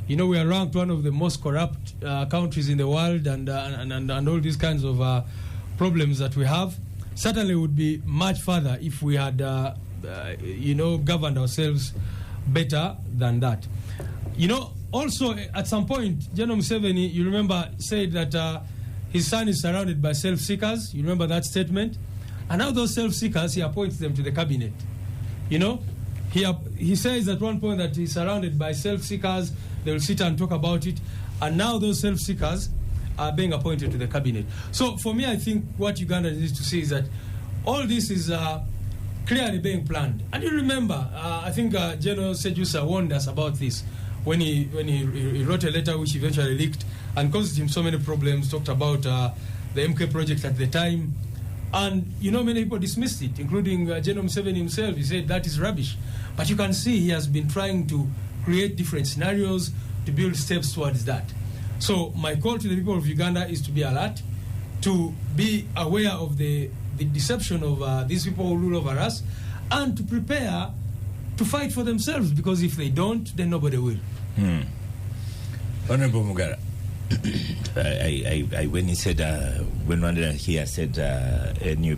we are ranked one of the most corrupt countries in the world, and all these kinds of problems that we have? Certainly would be much further if we had governed ourselves better than that. Also at some point, General Museveni, you remember, said that his son is surrounded by self-seekers. You remember that statement? And now those self-seekers, he appoints them to the cabinet. He says at one point that he's surrounded by self-seekers. They will sit and talk about it. And now those self-seekers are being appointed to the cabinet. So for me, I think what Uganda needs to see is that all this is clearly being planned. And you remember, I think General Sejusa warned us about this when he wrote a letter which eventually leaked and caused him so many problems, talked about the MK project at the time. And, many people dismissed it, including General Museveni himself. He said that is rubbish. But you can see he has been trying to create different scenarios to build steps towards that. So my call to the people of Uganda is to be alert, to be aware of the deception of these people who rule over us, and to prepare to fight for themselves, because if they don't, then nobody will. Honorable Mugara, when he said, when one here said PLU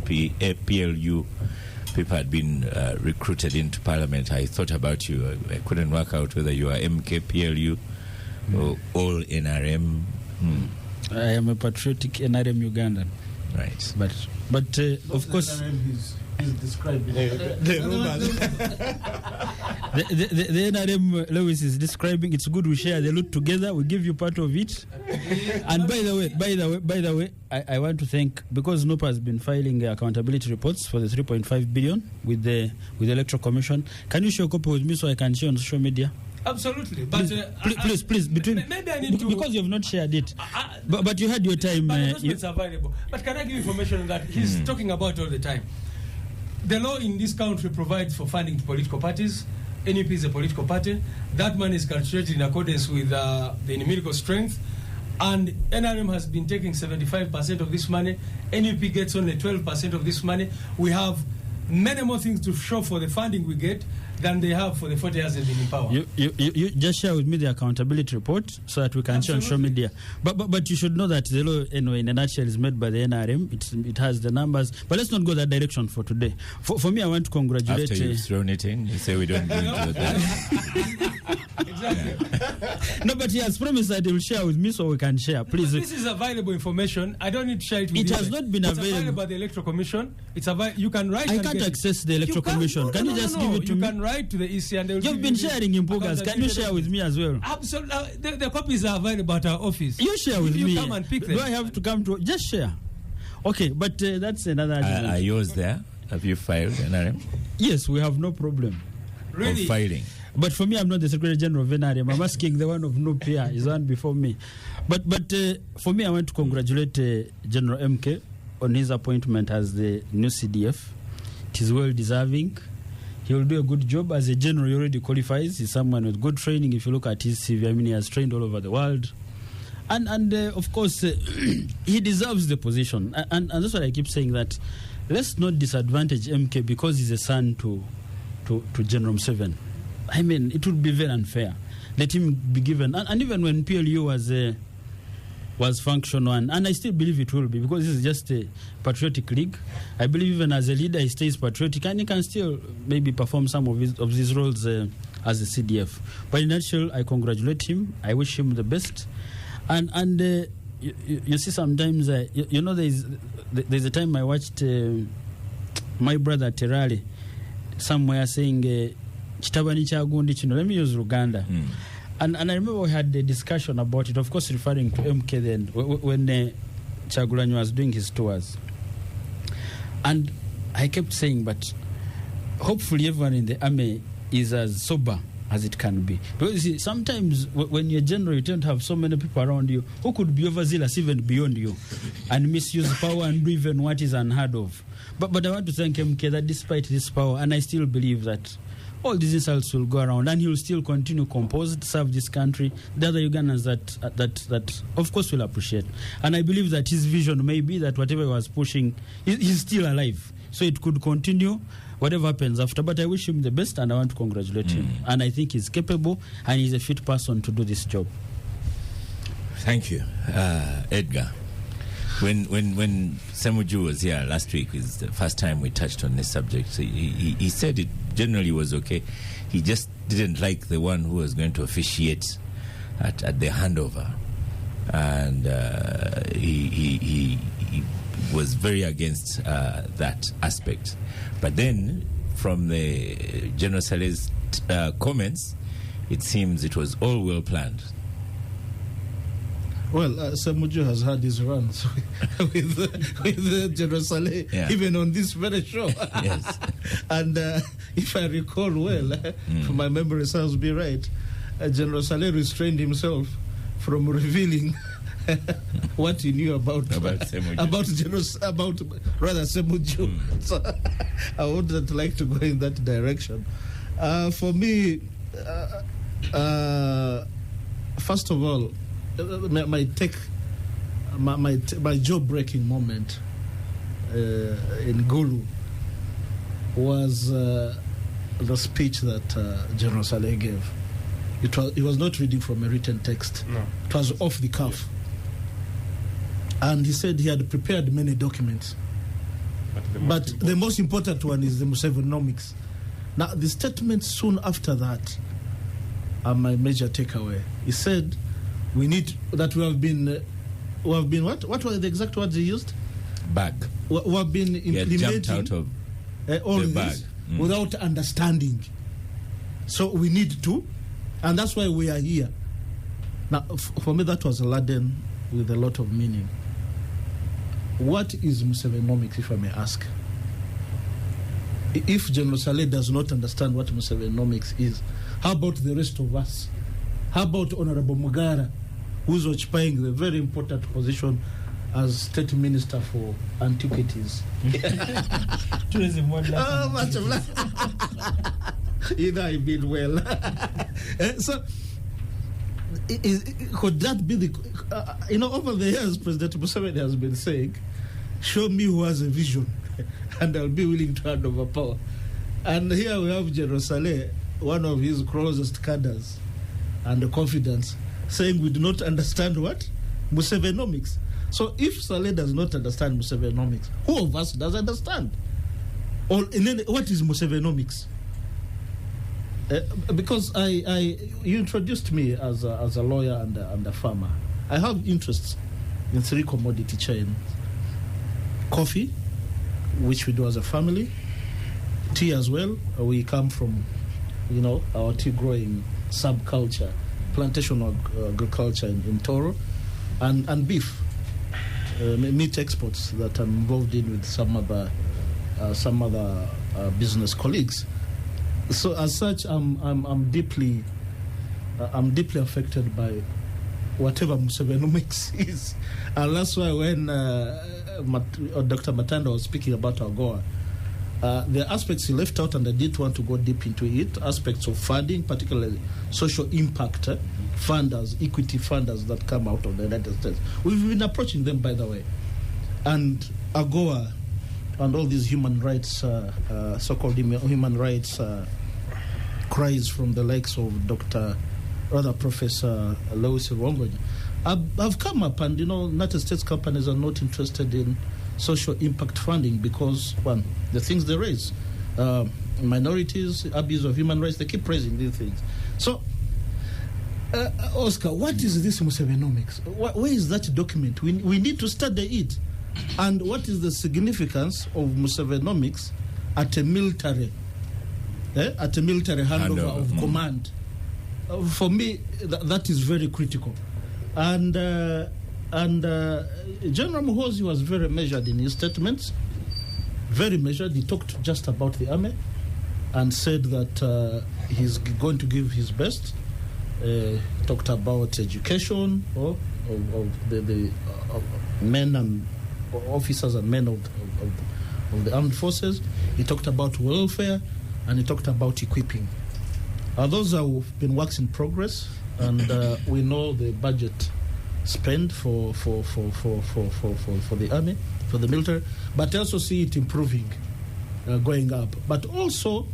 people had been recruited into Parliament, I thought about you. I couldn't work out whether you are MK, PLU, or all NRM. I am a patriotic NRM Ugandan. Right. But of course... He's describing the NRM Lewis is describing. It's good we share the loot together. We give you part of it. And by the way, I want to thank, because NOPA has been filing accountability reports for the 3.5 billion with the Electoral Commission. Can you share a copy with me so I can share on social media? Absolutely, but please, maybe I need to, because you have not shared it. But you had your time. It's available. But can I give information that he's talking about all the time? The law in this country provides for funding to political parties. NUP is a political party. That money is calculated in accordance with the numerical strength. And NRM has been taking 75% of this money. NUP gets only 12% of this money. We have many more things to show for the funding we get. than they have for the 40 years they've been in power. You just share with me the accountability report so that we can share on social media. But you should know that the law, anyway, in a nutshell, is made by the NRM. It has the numbers. But let's not go that direction for today. For me, I want to congratulate... After you've thrown it in, you say we don't go into that. Exactly. No, but he has promised that he will share with me so we can share. Please. This is available information. I don't need to share it with you. It has not been available. It's available by the Electoral Commission. It's you can write. I can't access the Electoral Commission. Can you just give it to me? You can write to the EC and they will. You've been sharing in Pugas. Can you share with me as well? Absolutely. The copies are available at our office. You share with me. You come and pick them. Do I have to come to... Just share. Okay, but that's another... Are yours there? Have you filed NRM? Yes, we have no problem. Really? Of filing. But for me, I'm not the Secretary General of NRM. I'm asking the one of no peer. Is one before me. But for me, I want to congratulate General MK on his appointment as the new CDF. It is well deserving. He will do a good job. As a general, he already qualifies. He's someone with good training. If you look at his CV, I mean, he has trained all over the world. And of course, he deserves the position. And that's what I keep saying, that let's not disadvantage MK because he's a son to General Museveni. I mean, it would be very unfair. Let him be given. And even when PLU was functional, and I still believe it will be, because this is just a patriotic league. I believe even as a leader, he stays patriotic, and he can still maybe perform some of his roles as a CDF. But in a nutshell, I congratulate him. I wish him the best. And you see, sometimes there's a time I watched my brother Terali somewhere saying Chitabani Chagundi Chino. Let me use Uganda. And I remember we had a discussion about it, of course referring to MK then, when Chagulanyi was doing his tours. And I kept saying, but hopefully everyone in the army is as sober as it can be. Because you see, sometimes when you're general, you tend to have so many people around you who could be overzealous even beyond you and misuse power and do even what is unheard of. But I want to thank MK that despite this power, and I still believe that all these insults will go around, and he will still continue composed, serve this country. The other Ugandans that of course will appreciate. And I believe that his vision may be that whatever he was pushing, he's still alive. So it could continue, whatever happens after. But I wish him the best, and I want to congratulate him. And I think he's capable, and he's a fit person to do this job. Thank you. Edgar, when Semuju was here last week, is the first time we touched on this subject. So he said it generally was okay. He just didn't like the one who was going to officiate at the handover. And he was very against that aspect. But then, from the General Saleh's comments, it seems it was all well planned. Well, Semuju has had his runs with General Saleh, even on this very show. Yes. And if I recall well, if my memory serves me right, General Saleh restrained himself from revealing what he knew about Semuju. about Semuju. So I wouldn't like to go in that direction. For me, first of all, my jaw-breaking moment in Gulu was the speech that General Saleh gave. He was not reading from a written text. No. It was off the cuff. And he said he had prepared many documents. But the most important one is the Musevenomics. Now, the statement soon after that are my major takeaway. He said, we need that we have been what were the exact words he used? Bag. We have been implementing jumped out of all the this bag. Without understanding. So we need to, and that's why we are here. Now, for me, that was laden with a lot of meaning. What is Musevenomics, if I may ask? If General Saleh does not understand what Musevenomics is, how about the rest of us? How about Honorable Mugara, who's occupying the very important position as State Minister for Antiquities? Tourism. Much of that. You know I mean well. So, could that be the... over the years, President Museveni has been saying, show me who has a vision, and I'll be willing to hand over power. And here we have General Saleh, one of his closest cadres and confidants, saying we do not understand what? Musevenomics. So if Saleh does not understand Musevenomics, who of us does understand? Or what is Musevenomics? Because you introduced me as a lawyer and a farmer. I have interests in 3 commodity chains: coffee, which we do as a family; tea as well. We come from, our tea growing subculture, plantation agriculture in Toro, and beef, meat exports that I'm involved in with some other business colleagues. So as such, I'm deeply affected by whatever Musevenomics is, and that's why when Dr. Matanda was speaking about AGOA, the aspects he left out, and I didn't want to go deep into it, aspects of funding, particularly social impact funders, equity funders that come out of the United States. We've been approaching them, by the way, and AGOA and all these human rights, so-called human rights cries from the likes of Professor Lois Rwongonyi have come up, and United States companies are not interested in social impact funding because, one, the things they raise, minorities, abuse of human rights, they keep raising these things. So, Oscar, what is this Musevenomics? Where is that document? We need to study it. And what is the significance of Musevenomics at a military handover of command? For me, that is very critical. And General Muhoozi was very measured in his statements, very measured. He talked just about the army and said that he's going to give his best. Talked about education of the men and officers and men of the armed forces. He talked about welfare, and he talked about equipping. Those have been works in progress, and we know the budget spent for the army, for the military, but I also see it improving, going up. But also,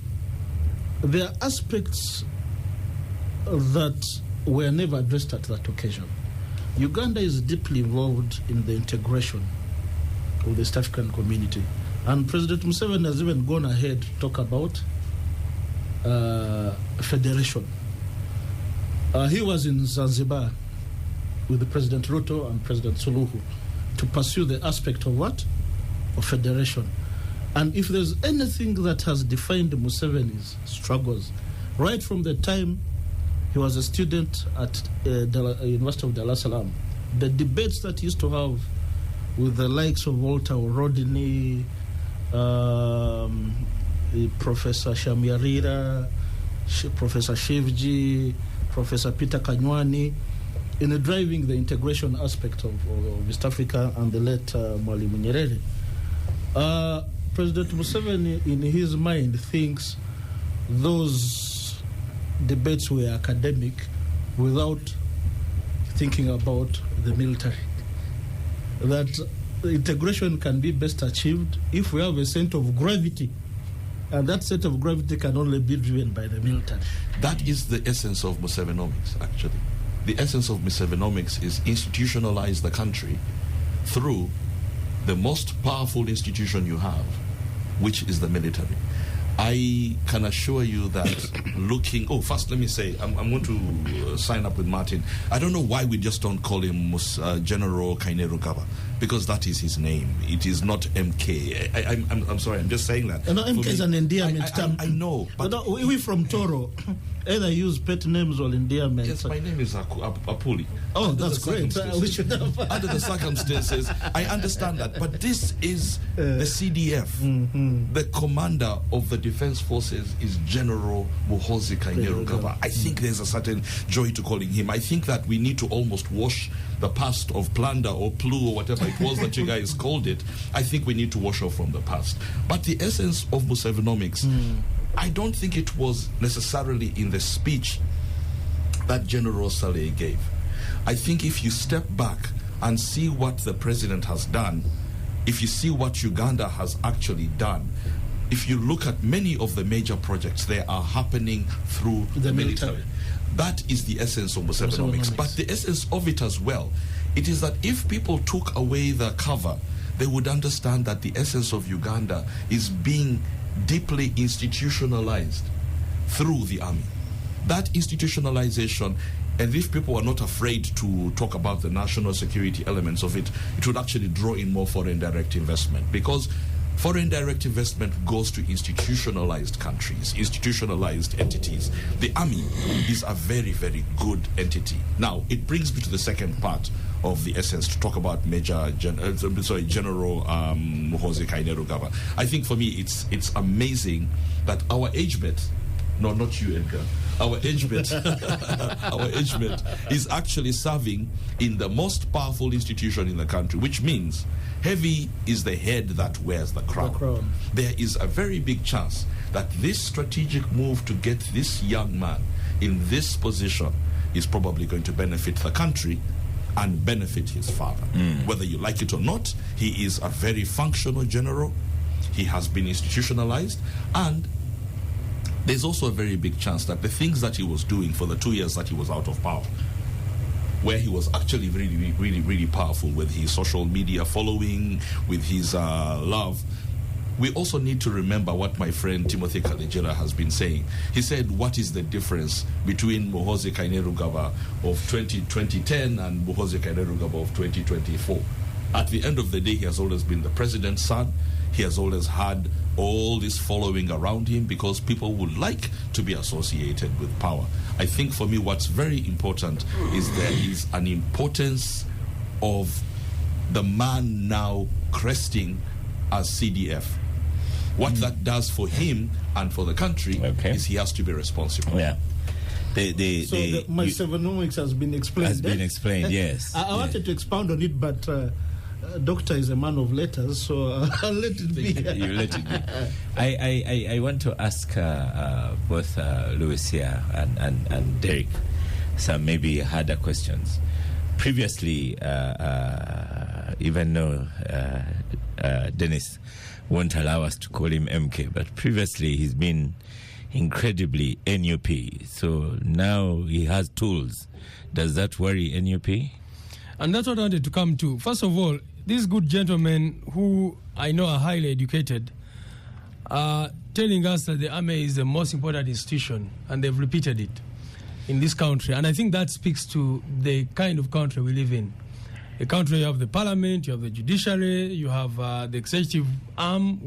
there are aspects that were never addressed at that occasion. Uganda is deeply involved in the integration of the East African community, and President Museveni has even gone ahead to talk about federation. He was in Zanzibar with the President Ruto and President Suluhu to pursue the aspect of what? Of federation. And if there's anything that has defined Museveni's struggles, right from the time he was a student at University of Dar es Salaam, the debates that he used to have with the likes of Walter Rodney, Professor Shamyarira, Professor Shivji, Professor Peter Kanywani, in driving the integration aspect of East Africa, and the late Mwalimu Nyerere. President Museveni, in his mind, thinks those debates were academic without thinking about the military. That integration can be best achieved if we have a center of gravity, and that center of gravity can only be driven by the military. That is the essence of Musevenomics, actually. The essence of Musevenomics is institutionalize the country through the most powerful institution you have, which is the military. I can assure you that first let me say, I'm going to sign up with Martin. I don't know why we just don't call him General Kainerugaba, because that is his name. It is not MK. I'm sorry, I'm just saying that. No, MK is an endearment term. I know. But we from Toro either use pet names or endearments. Yes, my name is Apuli. Oh, that's great. We should have. Under the circumstances, I understand that. But this is the CDF. Mm-hmm. The commander of the Defense Forces is General Muhoozi Kainerugaba. I think there's a certain joy to calling him. I think that we need to almost wash the past of plunder or plu or whatever it was that you guys called it. I think we need to wash off from the past. But the essence of Musevenomics, I don't think it was necessarily in the speech that General Saleh gave. I think if you step back and see what the president has done, if you see what Uganda has actually done, if you look at many of the major projects, they are happening through the military. That is the essence of Musevenomics. But the essence of it as well, it is that if people took away the cover, they would understand that the essence of Uganda is being deeply institutionalized through the army. That institutionalization, and if people are not afraid to talk about the national security elements of it, it would actually draw in more foreign direct investment, because foreign direct investment goes to institutionalized countries, institutionalized entities. The army is a very, very good entity. Now, it brings me to the second part of the essence to talk about General Muhoozi Kainerugaba. I think for me it's amazing that our age mate, no, not you, Edgar, our age mate, our age mate is actually serving in the most powerful institution in the country, which means heavy is the head that wears the crown. There is a very big chance that this strategic move to get this young man in this position is probably going to benefit the country and benefit his father. Whether you like it or not, he is a very functional general. He has been institutionalized, and there's also a very big chance that the things that he was doing for the 2 years that he was out of power, where he was actually really, really, really powerful with his social media following, with his love. We also need to remember what my friend Timothy Kalejera has been saying. He said, what is the difference between Muhoozi Kainerugaba of 2010 and Muhoozi Kainerugaba of 2024? At the end of the day, he has always been the president's son. He has always had all this following around him because people would like to be associated with power. I think for me what's very important is there is an importance of the man now cresting as CDF. What that does for him and for the country is he has to be responsible. My Musevenomics has been explained. Has been explained, yes. I wanted to expound on it, but Doctor is a man of letters, so I'll let it be. You let it be. I want to ask both Louis here and Derek some maybe harder questions. Previously, even though Dennis won't allow us to call him MK, but previously he's been incredibly NUP. So now he has tools. Does that worry NUP? And that's what I wanted to come to. First of all, these good gentlemen who I know are highly educated are telling us that the army is the most important institution, and they've repeated it in this country. And I think that speaks to the kind of country we live in. A country, you have the parliament, you have the judiciary, you have the executive arm,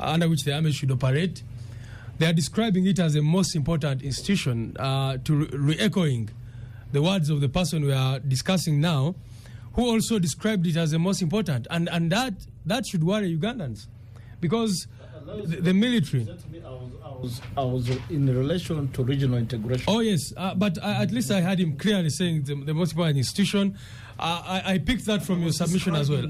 under which the army should operate. They are describing it as the most important institution, to re-echoing the words of the person we are discussing now, who also described it as the most important. And that should worry Ugandans, because the military... I was in relation to regional integration. Oh, yes, but at least I had him clearly saying the most important institution. I picked that from your submission as well.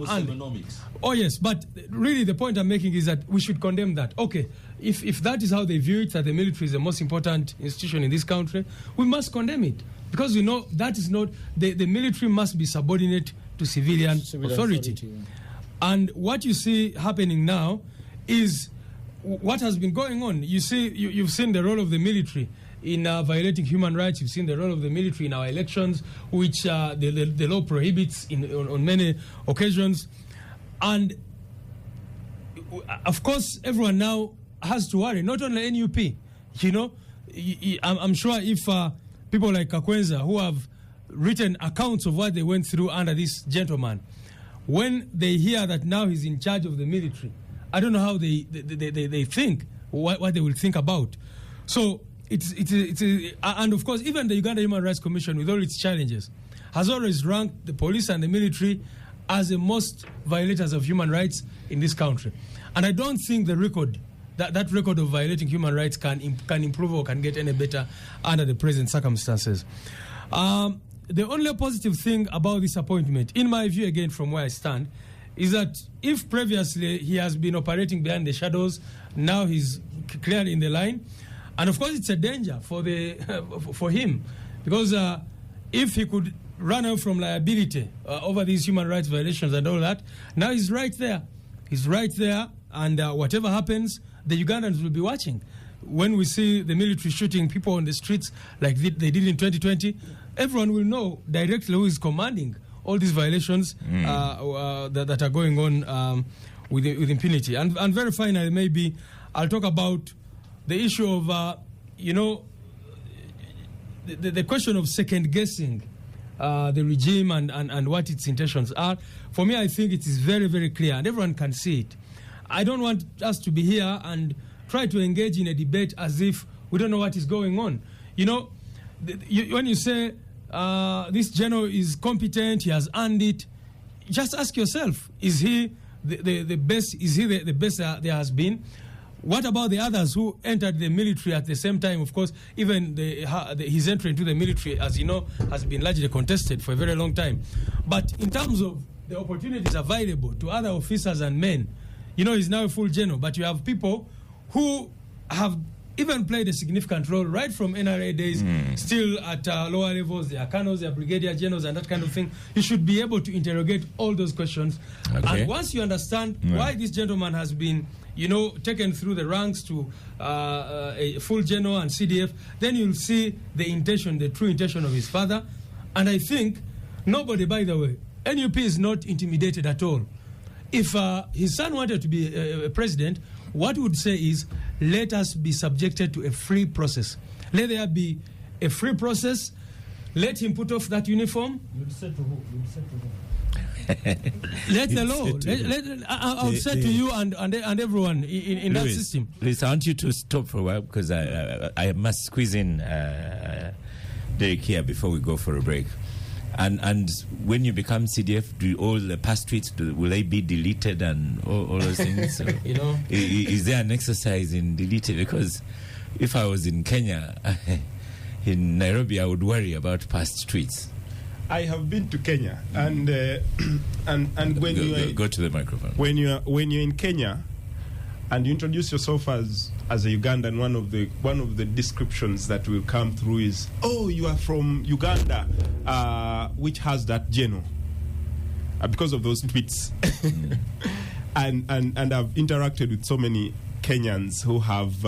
Oh, yes, but really the point I'm making is that we should condemn that. Okay, if that is how they view it, that the military is the most important institution in this country, we must condemn it. Because we know that is not... The military must be subordinate to civilian authority. Yeah. And what you see happening now is what has been going on. You see, you've seen the role of the military in violating human rights. You've seen the role of the military in our elections, which the law prohibits on many occasions. And, of course, everyone now has to worry, not only NUP. You know, I'm sure if people like Kakwenza, who have written accounts of what they went through under this gentleman, when they hear that now he's in charge of the military, I don't know how they think, what they will think about. So and of course, even the Uganda Human Rights Commission, with all its challenges, has always ranked the police and the military as the most violators of human rights in this country. And I don't think the record, that record of violating human rights can improve or can get any better under the present circumstances. The only positive thing about this appointment, in my view, again, from where I stand, is that if previously he has been operating behind the shadows, now he's clearly in the line. And of course, it's a danger for him, because if he could run out from liability over these human rights violations and all that, now he's right there. He's right there and whatever happens, the Ugandans will be watching. When we see the military shooting people on the streets like they did in 2020, everyone will know directly who is commanding all these violations that are going on with impunity. And very finally, maybe I'll talk about the issue of, the question of second-guessing the regime and what its intentions are. For me, I think it is very, very clear, and everyone can see it. I don't want us to be here and try to engage in a debate as if we don't know what is going on. When you say this general is competent, he has earned it, just ask yourself, is he the best? Is he the best there has been? What about the others who entered the military at the same time? Of course, even his entry into the military, as you know, has been largely contested for a very long time. But in terms of the opportunities available to other officers and men, he's now a full general, but you have people who have even played a significant role right from NRA days, still at lower levels. They are colonels, they are brigadier generals, and that kind of thing. You should be able to interrogate all those questions. Okay. And once you understand why this gentleman has been, taken through the ranks to a full general and CDF, then you'll see the true intention of his father. And I think nobody, by the way, NUP is not intimidated at all. If his son wanted to be a president, what we would say is, let us be subjected to a free process. Let there be a free process. Let him put off that uniform. You'd say to who? Let the law. I'll say to you and everyone in that system. Please, I want you to stop for a while because I must squeeze in Derek here before we go for a break. And when you become CDF, do all the past tweets, will they be deleted and all those things? So, is there an exercise in deleting? Because if I was in Kenya, in Nairobi, I would worry about past tweets. I have been to Kenya, and when you go to the microphone. When you're in Kenya, and you introduce yourself as a Ugandan, one of the descriptions that will come through is, "Oh, you are from Uganda, which has that general," because of those tweets. and I've interacted with so many Kenyans who have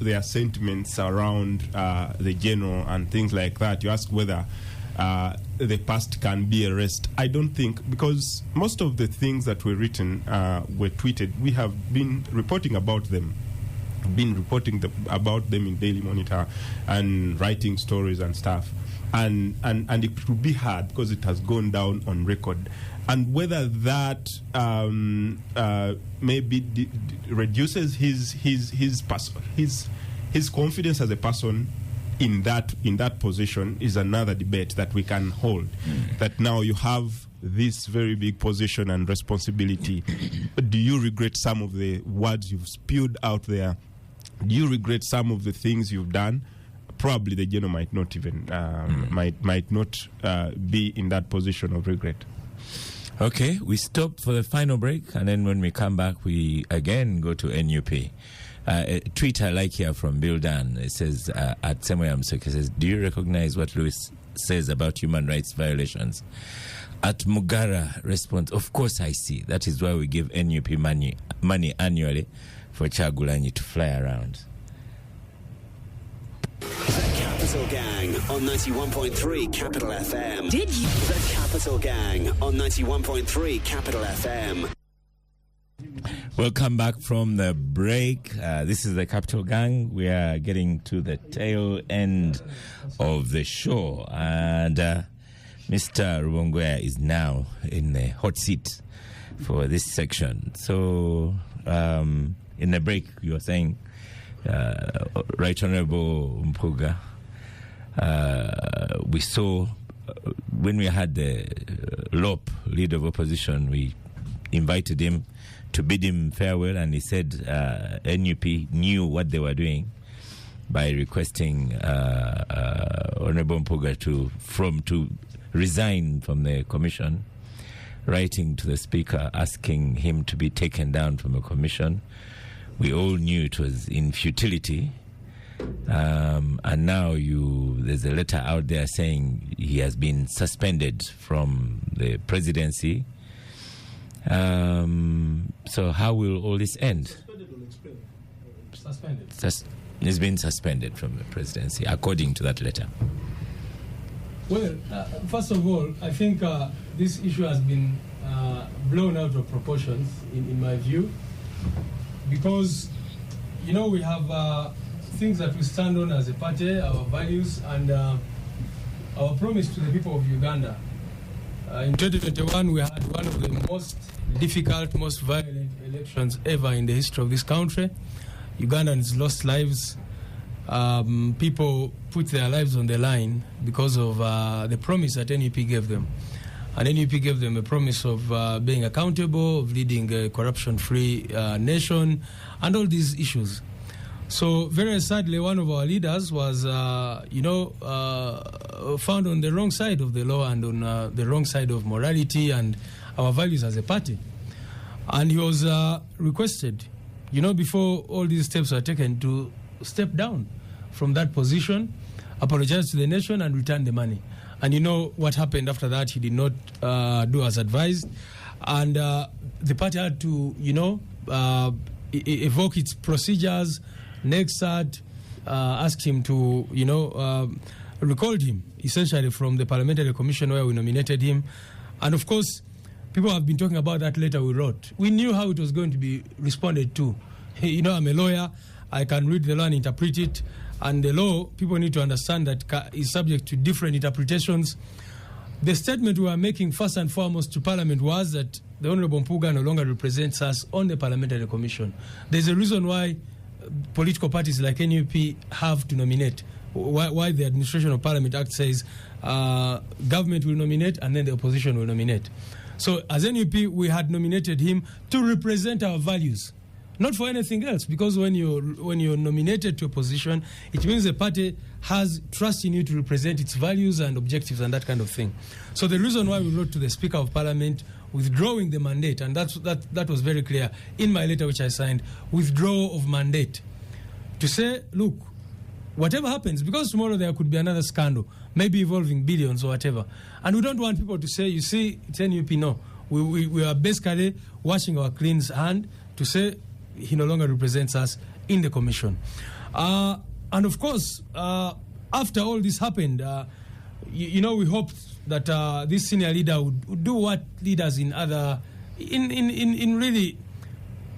their sentiments around the general and things like that. You ask whether the past can be erased. I don't think, because most of the things that were written, were tweeted, we have been reporting about them. About them in Daily Monitor and writing stories and stuff, and it will be hard because it has gone down on record, and whether that maybe reduces his confidence as a person in that position is another debate that we can hold. That now you have this very big position and responsibility. Do you regret some of the words you've spewed out there? Do you regret some of the things you've done? Probably the general might not even might not be in that position of regret. Okay, we stop for the final break, and then when we come back, we again go to NUP. A tweet I like here from Bill Dan. It says, at Semoyam Soke, says, "Do you recognize what Lewis says about human rights violations?" At Mugara responds, "Of course I see. That is why we give NUP money annually for Chagulanyi to fly around." The Capital Gang on 91.3 Capital FM. Did you? The Capital Gang on 91.3 Capital FM. Welcome back from the break. This is the Capital Gang. We are getting to the tail end of the show, and Mr. Rubongoya is now in the hot seat for this section. So, in the break, you were saying, Right Honorable Mpuga, we saw when we had the LOP, leader of opposition, we invited him to bid him farewell, and he said NUP knew what they were doing by requesting Honorable Mpuga to resign from the commission, writing to the Speaker asking him to be taken down from the commission. We all knew it was in futility, and now there's a letter out there saying he has been suspended from the presidency. So how will all this end? Suspended. It's been suspended from the presidency, according to that letter. Well, first of all, I think this issue has been blown out of proportions, in my view, because, we have things that we stand on as a party, our values, and our promise to the people of Uganda. In 2021, we had one of the most difficult, most violent elections ever in the history of this country. Ugandans lost lives. People put their lives on the line because of the promise that NUP gave them. And NUP gave them a promise of being accountable, of leading a corruption-free nation, and all these issues. So very sadly, one of our leaders was, found on the wrong side of the law and on the wrong side of morality and our values as a party. And he was requested, before all these steps were taken, to step down from that position, apologize to the nation, and return the money. And what happened after that? He did not do as advised. And the party had to, evoke its procedures. NEXAD asked him to, recalled him, essentially, from the Parliamentary Commission where we nominated him. And, of course, people have been talking about that letter we wrote. We knew how it was going to be responded to. I'm a lawyer. I can read the law and interpret it. And the law, people need to understand that is subject to different interpretations. The statement we were making first and foremost to Parliament was that the Honourable Mpuga no longer represents us on the Parliamentary Commission. There's a reason why political parties like NUP have to nominate. Why the Administration of Parliament Act says government will nominate and then the opposition will nominate. So as NUP, we had nominated him to represent our values, not for anything else, because when you're nominated to a position, it means the party has trust in you to represent its values and objectives and that kind of thing. So the reason why we wrote to the Speaker of Parliament withdrawing the mandate, and that was very clear in my letter which I signed, withdrawal of mandate, to say, look, whatever happens, because tomorrow there could be another scandal, maybe involving billions or whatever, and we don't want people to say, you see, it's NUP. No, we are basically washing our clean hand to say he no longer represents us in the commission. And of course, after all this happened, we hoped that this senior leader would do what leaders in other, in really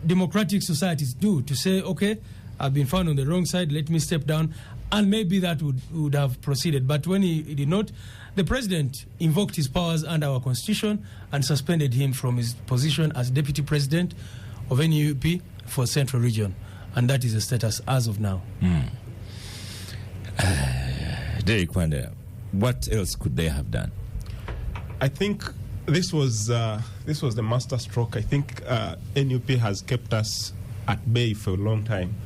democratic societies do, to say, okay, I've been found on the wrong side, let me step down, and maybe that would have proceeded. But when he did not, the president invoked his powers under our constitution and suspended him from his position as deputy president of NUP for Central Region. And that is the status as of now. Derek Wanda, what else could they have done? I think this was the master stroke. I think NUP has kept us at bay for a long time.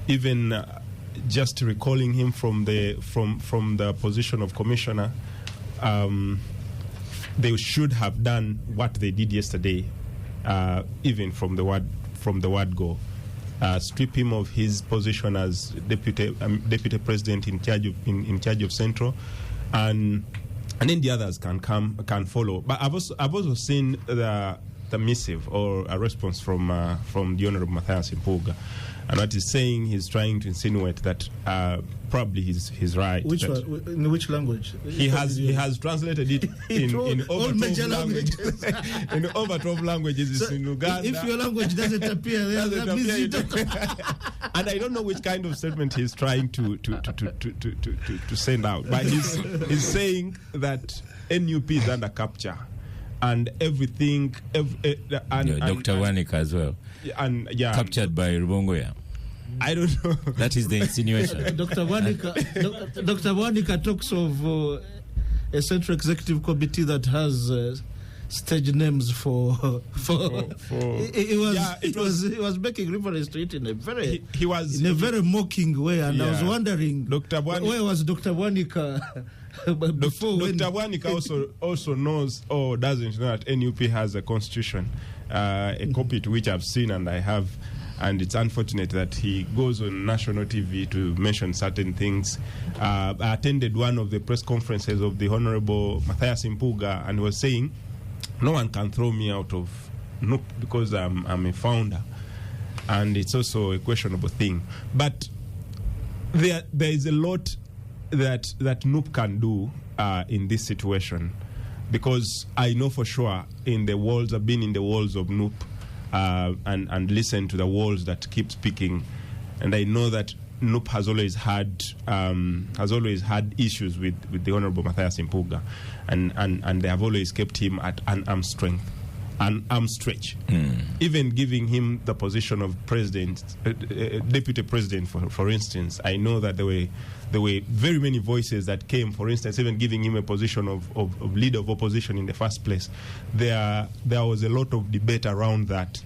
Even just recalling him from the position of commissioner, they should have done what they did yesterday, even from the word go. Strip him of his position as deputy president in charge of Central, and then the others can follow. But I've also seen the missive or a response from the Honourable Matthias Mpuga, and what he's saying, he's trying to insinuate that probably he's right. In which language? He has translated it in over 12 languages. In over 12 languages. It's in Uganda. If your language doesn't appear there, that means you don't. And I don't know which kind of statement he's trying to send out, but he's saying that NUP is under capture. And everything, Dr. Wanika as well, captured by Rubongoya. I don't know. That is the insinuation. Dr. Wanika talks of a Central Executive Committee that has stage names for. He was making reference to it in a very very mocking way, and I was wondering, where was Dr. Wanika? Dr. Wanika also knows or doesn't know that NUP has a constitution, a copy to which I've seen and I have, and it's unfortunate that he goes on national TV to mention certain things. I attended one of the press conferences of the Honourable Matthias Mpuga, and was saying no one can throw me out of NUP because I'm a founder, and it's also a questionable thing. But there is a lot that NUP can do in this situation, because I know for sure I've been in the walls of NUP and listened to the walls that keep speaking, and I know that NUP has always had issues with the Honorable Mathias Mpuga, and they have always kept him at an arm's stretch, even giving him the position of president, deputy president, for instance. I know that there were very many voices that came, for instance, even giving him a position of leader of opposition in the first place. There was a lot of debate around that,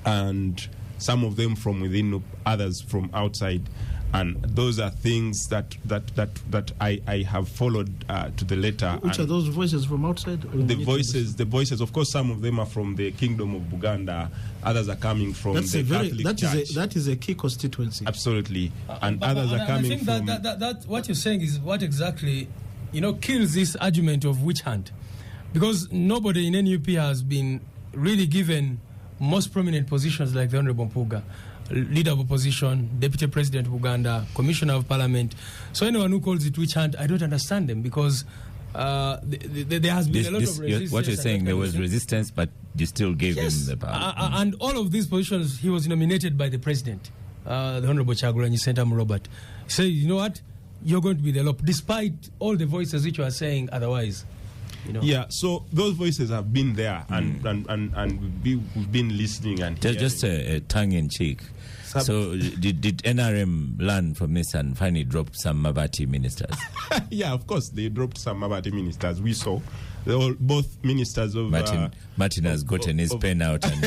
and some of them from within NUP, others from outside. And those are things that I have followed to the letter. Which are those voices from outside? The voices. Of course, some of them are from the Kingdom of Uganda. Others are coming from the Catholic Church. That is a key constituency. Absolutely, and others are coming from. I think that what you're saying is what exactly, kills this argument of witch hunt, because nobody in NUP has been really given most prominent positions like the Honorable Mpuga. Leader of opposition, deputy president of Uganda, commissioner of parliament. So anyone who calls it witch hunt, I don't understand them, because there has been a lot of resistance. What you're saying, there was resistance, but you still gave him the power. And all of these positions, he was nominated by the president, the Honorable Chagulanyi Sentamu Robert. He said, you know what, you're going to be the LOP, despite all the voices which you are saying otherwise. Yeah, so those voices have been there, and we've been listening and hearing. Just a tongue-in-cheek. So did NRM learn from this and finally drop some Mabati ministers? Yeah, of course, they dropped some Mabati ministers. We saw both ministers of... Martin has gotten his pen out and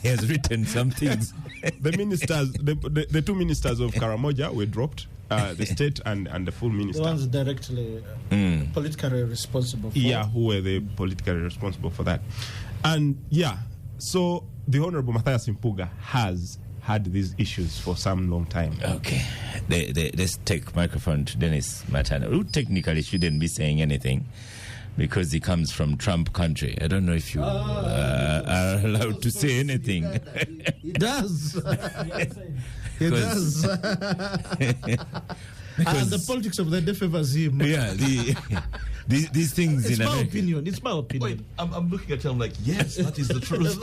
he has written some things. The ministers, the two ministers of Karamoja were dropped. The state and the full minister. The ones directly politically responsible for. Yeah, who were the politically responsible for that. And so the Honorable Mathias Mpuga has had these issues for some long time. Okay. Let's take microphone to Dennis Matana, who technically shouldn't be saying anything because he comes from Trump country. I don't know if you are allowed to say anything. He does. He does. And the politics of the day favors him. Yeah, these things. It's my opinion. It's my opinion. Wait, I'm looking at him like, yes, that is the truth.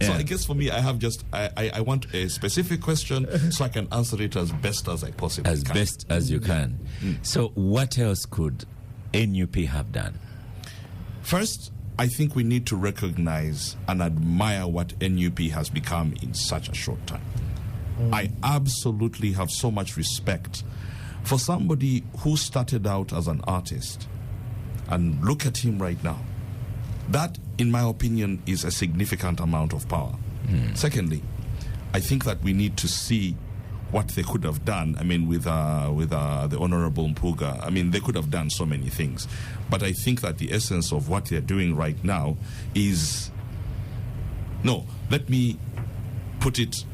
So I guess for me, I have I want a specific question so I can answer it as best as I possibly can. As best as you can. So what else could NUP have done? First, I think we need to recognize and admire what NUP has become in such a short time. I absolutely have so much respect for somebody who started out as an artist, and look at him right now. That, in my opinion, is a significant amount of power. Secondly, I think that we need to see what they could have done. I mean, with the Honorable Mpuga, I mean, they could have done so many things. But I think that the essence of what they're doing right now is... No, let me put it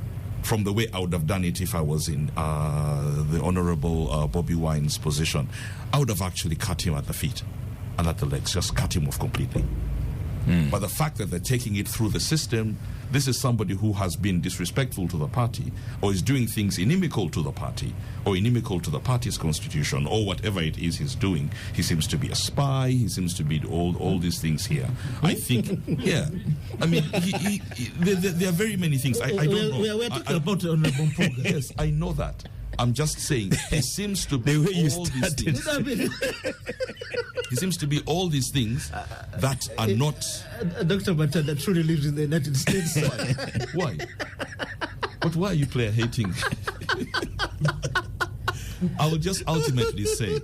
from the way I would have done it if I was in the Honorable Bobby Wine's position. I would have actually cut him at the feet and at the legs, just cut him off completely. But the fact that they're taking it through the system, this is somebody who has been disrespectful to the party, or is doing things inimical to the party, or inimical to the party's constitution, or whatever it is he's doing. He seems to be a spy. He seems to be all these things here. I think, yeah. I mean, there are very many things. I don't know. We're talking about Honorable Mpuga. Yes, I know that. I'm just saying, he seems to be all these things. He seems to be all these things that are not... Dr. Matanda truly lives in the United States. Why? But why are you player hating? I will just ultimately say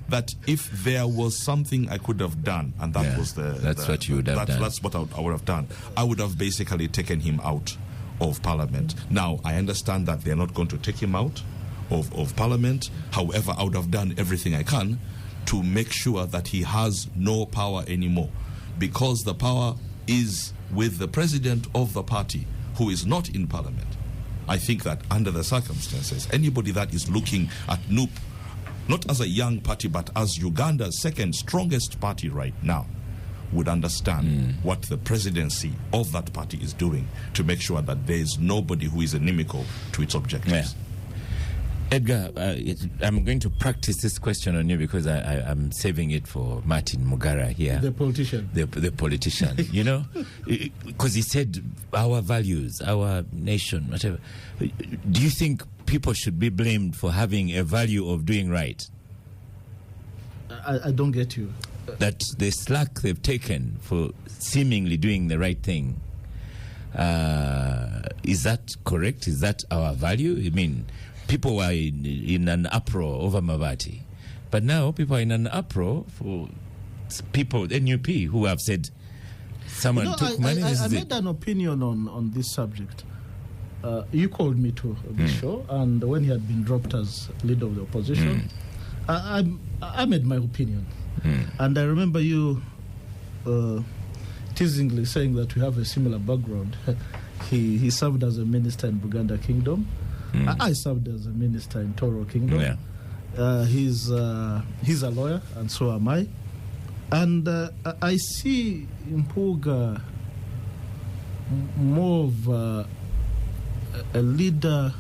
that if there was something I could have done, and that was that's what you would have done. That's what I would have done. I would have basically taken him out of Parliament. Now, I understand that they're not going to take him out of Parliament. However, I would have done everything I can to make sure that he has no power anymore, because the power is with the president of the party, who is not in Parliament. I think that under the circumstances, anybody that is looking at NUP, not as a young party, but as Uganda's second strongest party right now, would understand what the presidency of that party is doing to make sure that there is nobody who is inimical to its objectives. Edgar, I'm going to practice this question on you because I'm saving it for Martin Mugara here. The politician. The politician, you know, because he said our values, our nation, whatever. Do you think people should be blamed for having a value of doing right? I don't get you. That the slack they've taken for seemingly doing the right thing, is that correct? Is that our value? I mean, people were in an uproar over Mabati, but now people are in an uproar for people, NUP, who have said someone took money. I made an opinion on this subject. You called me to the show, and when he had been dropped as leader of the opposition, I made my opinion. And I remember you teasingly saying that we have a similar background. He served as a minister in Uganda Kingdom. I served as a minister in Toro Kingdom. He's a lawyer, and so am I. And I see Mpuga more of a leader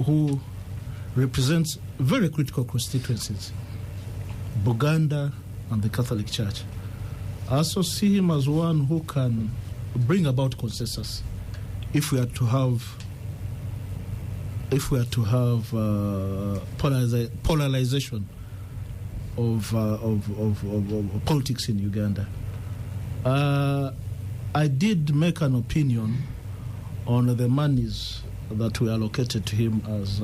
who represents very critical constituencies, Buganda and the Catholic Church. I also see him as one who can bring about consensus if we are to have polarization of politics in Uganda. I did make an opinion on the monies that were allocated to him as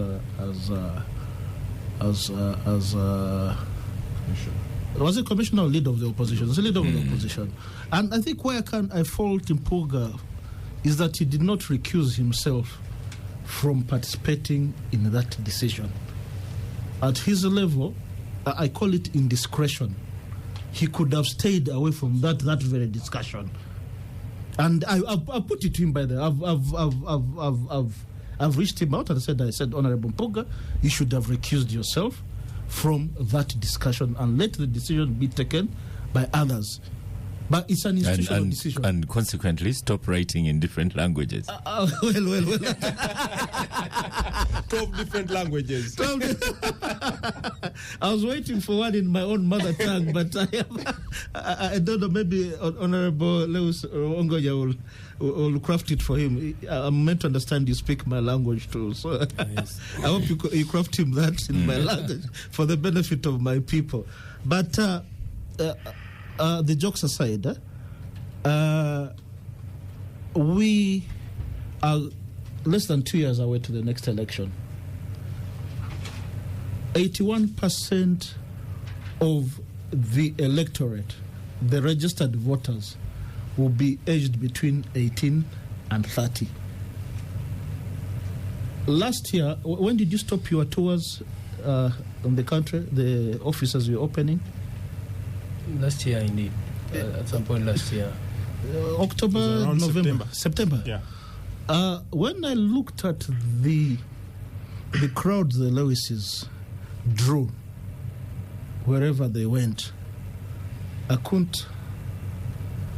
was a commissioner or leader of the opposition? It's a leader of the opposition. And I think where I fault Mpuga is that he did not recuse himself from participating in that decision. At his level, I call it indiscretion. He could have stayed away from that very discussion. And I put it to him by the I've reached him out and I said, Honorable Mpuga, you should have recused yourself from that discussion and let the decision be taken by others. But it's an institutional decision. And consequently, stop writing in different languages. Well. 12 different languages. I was waiting for one in my own mother tongue, but I don't know, maybe Honorable Lewis Ongoya will craft it for him. I'm meant to understand you speak my language too. So yes. I hope you craft him that in my language for the benefit of my people. But the jokes aside, we are less than 2 years away to the next election. 81% of the electorate, the registered voters, will be aged between 18 and 30. Last year, when did you stop your tours on the country, the offices you're opening? Last year, indeed. At some point last year. October, November, September. Yeah. When I looked at the crowd the Lewises drew wherever they went, I couldn't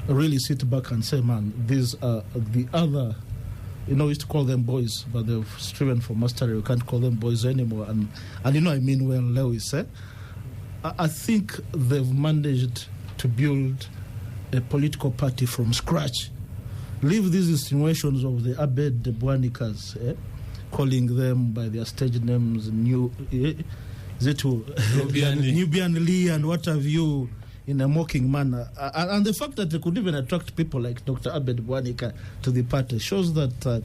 really sit back and say, man, these are the other, we used to call them boys, but they've striven for mastery. We can't call them boys anymore. And I mean well, Lewis, I think they've managed to build a political party from scratch. Leave these insinuations of the Abed Bwanikas, calling them by their stage names, Nubian Lee and what have you, in a mocking manner. And the fact that they could even attract people like Dr. Abed Bwanika to the party shows that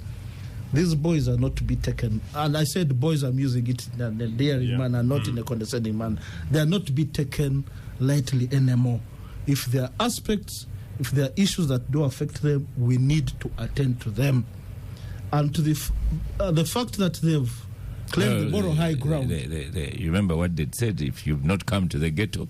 these boys are not to be taken, and I said boys, I'm using it in a daring manner, not in a condescending manner. They are not to be taken lightly anymore. If there are aspects, if there are issues that do affect them, we need to attend to them. And to the fact that they've claimed the moral high ground. You remember what they said, if you've not come to the ghetto,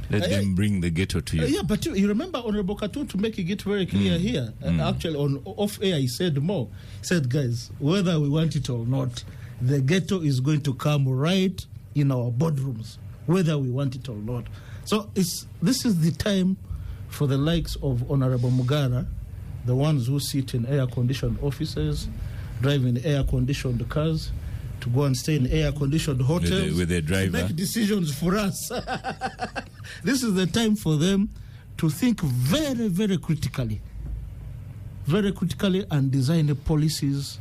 let them bring the ghetto to you. Yeah, but you remember Honorable Katun, to make it very clear here, actually on off-air he said more. He said, guys, whether we want it or not, the ghetto is going to come right in our boardrooms, whether we want it or not. So this is the time for the likes of Honorable Mugara, the ones who sit in air-conditioned offices, drive in air-conditioned cars, to go and stay in air-conditioned hotels with a driver, to make decisions for us. This is the time for them to think very, very critically, and design policies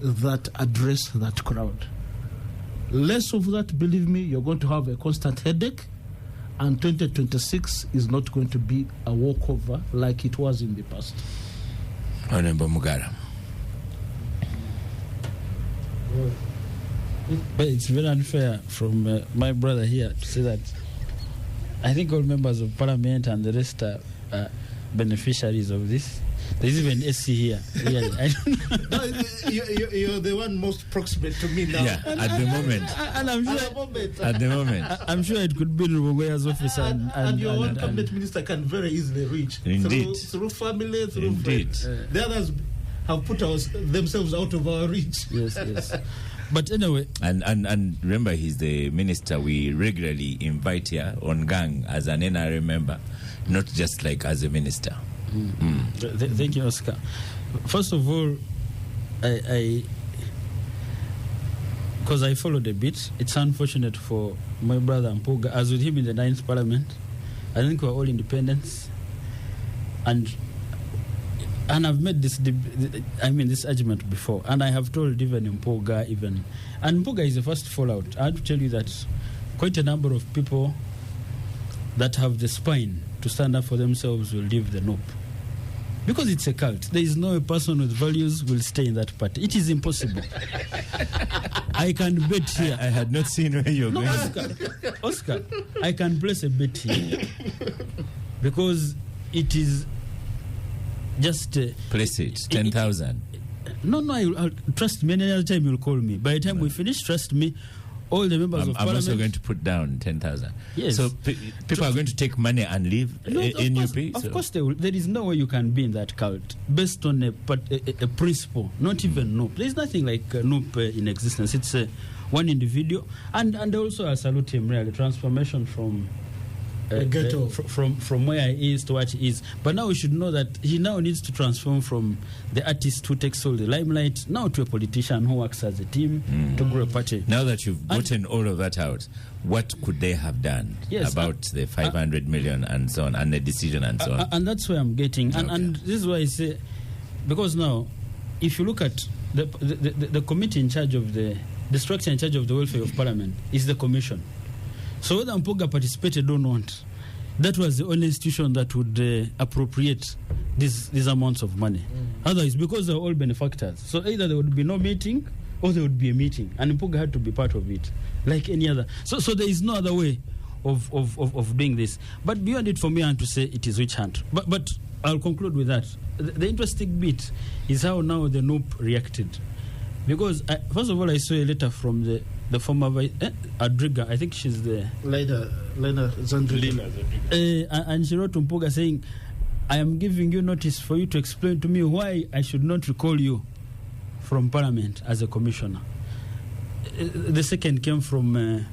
that address that crowd. Less of that, believe me, you're going to have a constant headache, and 2026 is not going to be a walkover like it was in the past. Honorable Mugara. But it's very unfair from my brother here to say that I think all members of parliament and the rest are beneficiaries of this. There's even SC here. Really. I don't know. No, you're the one most proximate to me now. Yeah, at the moment. And I'm sure, at the moment. I'm sure it could be in Rubogoya's office. And your one cabinet minister can very easily reach. Indeed. Through family, through Indeed. friends. The others have put themselves out of our reach. Yes, yes. But anyway. And remember, he's the minister we regularly invite here on gang as an NRA member, not just like as a minister. Thank you, Oscar. First of all, because I followed a bit, it's unfortunate for my brother Mpuga, as with him in the 9th Parliament. I think we're all independents, and I've made this argument before, and I have told even Mpuga, and Mpuga is the first fallout. I have to tell you that quite a number of people that have the spine to stand up for themselves will leave the NOP. Because it's a cult. There is no person with values will stay in that party. It is impossible. I can bet here. I had not seen where you're going. Oscar, I can place a bet here. Because it is just... place it, 10,000. No, I'll trust me. Any other time you'll call me. By the time we finish, trust me, all the members of Parliament... I'm also going to put down 10,000. Yes. So people are going to take money and leave in UP? Of course they will. There is no way you can be in that cult based on a principle, not even NOP. There is nothing like NOP in existence. It's one individual. And also I salute him, really. Transformation from... from where he is to what he is. But now we should know that he now needs to transform from the artist who takes all the limelight now to a politician who works as a team to grow a party. Now that you've gotten all of that out, what could they have done about the 500 million and so on, and the decision and so on? And that's where I'm getting. And this is why I say, because now, if you look at the committee in charge of the structure in charge of the welfare of Parliament is the Commission. So whether Mpuga participated or not, that was the only institution that would appropriate these amounts of money. Otherwise, because they're all benefactors, so either there would be no meeting or there would be a meeting, and Mpuga had to be part of it, like any other. So there is no other way of doing this. But beyond it, for me, I want to say it is witch hunt. But I'll conclude with that. The interesting bit is how now the NOP reacted. Because, first of all, I saw a letter from the former Adriga, I think she's the... Lena Zandriga. And she wrote to Mpuga saying, I am giving you notice for you to explain to me why I should not recall you from Parliament as a commissioner. The second came from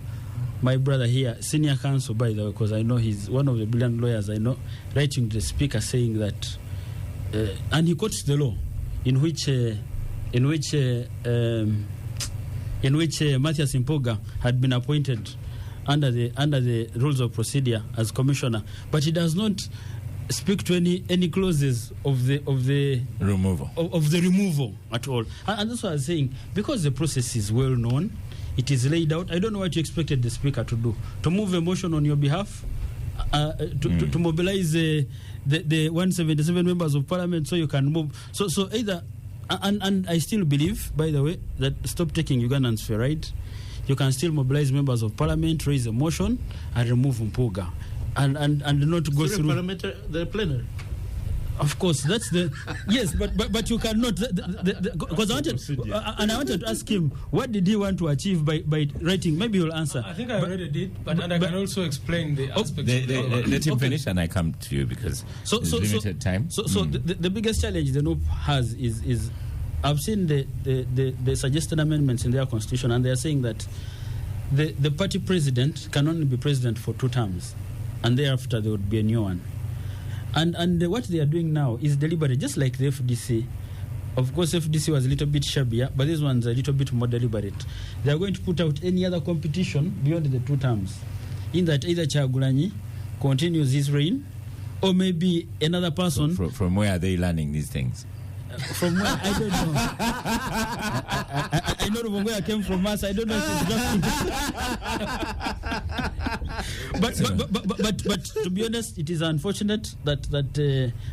my brother here, senior counsel, by the way, because I know he's one of the brilliant lawyers I know, writing to the speaker saying that... and he quotes the law in which Matthias Mpuga had been appointed under the rules of procedure as commissioner, but he does not speak to any clauses of the removal at all. And that's what I was saying, because the process is well known, it is laid out. I don't know what you expected the speaker to do, to move a motion on your behalf, to mobilize the 177 members of Parliament so you can move. So either. And I still believe, by the way, that stop taking Ugandans for a ride. You can still mobilize members of Parliament, raise a motion, and remove Mpuga, and not go through the plenary. Of course, that's the yes, but you cannot, because I wanted to ask him what did he want to achieve by writing. Maybe he'll answer. I think I already did, but I can also explain the aspects. Let him finish, and I come to you because there's limited time. So the biggest challenge the NOP has is I've seen the suggested amendments in their constitution, and they are saying that the party president can only be president for 2 terms. and thereafter there would be a new one. And what they are doing now is deliberate, just like the FDC. Of course, FDC was a little bit shabbier, but this one's a little bit more deliberate. They are going to put out any other competition beyond the 2 terms, in that either Kyagulanyi continues his reign, or maybe another person. From where are they learning these things? From where? I don't know. I know from where I came from. Us, I don't know if it's but to be honest, it is unfortunate that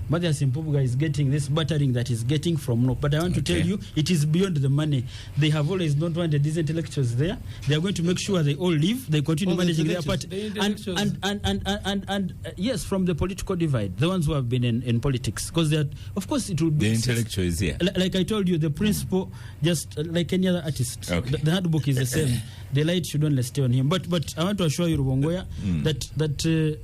Mathias Mpubuga is getting this battering that he's getting from no. But I want to tell you, it is beyond the money. They have always not wanted these intellectuals there. They are going to make sure they all live. They continue managing their party. And yes, from the political divide, the ones who have been in politics, because they are, of course, it will be the intellectual is here. Like I told you, the principle, just like any other artist, the handbook is the same. The light should only stay on him. But I want to assure you, Rubongoya, that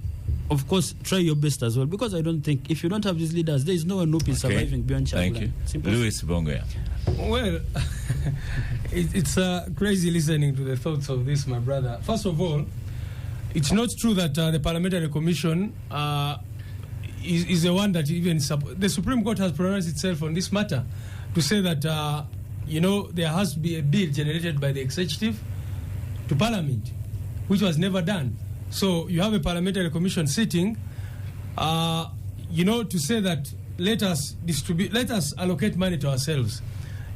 of course, try your best as well, because I don't think if you don't have these leaders, there is no one who is surviving beyond Kyagulanyi. Thank you. Simple. Louis Bongoya. Well, it's crazy listening to the thoughts of this, my brother. First of all, it's not true that the Parliamentary Commission is the one that even the Supreme Court has pronounced itself on this matter to say that there has to be a bill generated by the executive to Parliament, which was never done. So you have a Parliamentary Commission sitting, to say that let us allocate money to ourselves.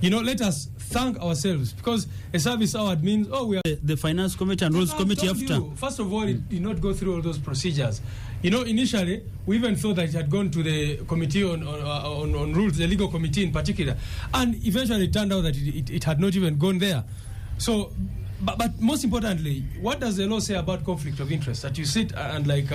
Let us thank ourselves, because a service award means we are the Finance Committee and Rules Committee after. First of all, it did not go through all those procedures. Initially, we even thought that it had gone to the committee on rules, the legal committee in particular, and eventually it turned out that it had not even gone there. So, but most importantly, what does the law say about conflict of interest? That you sit and, like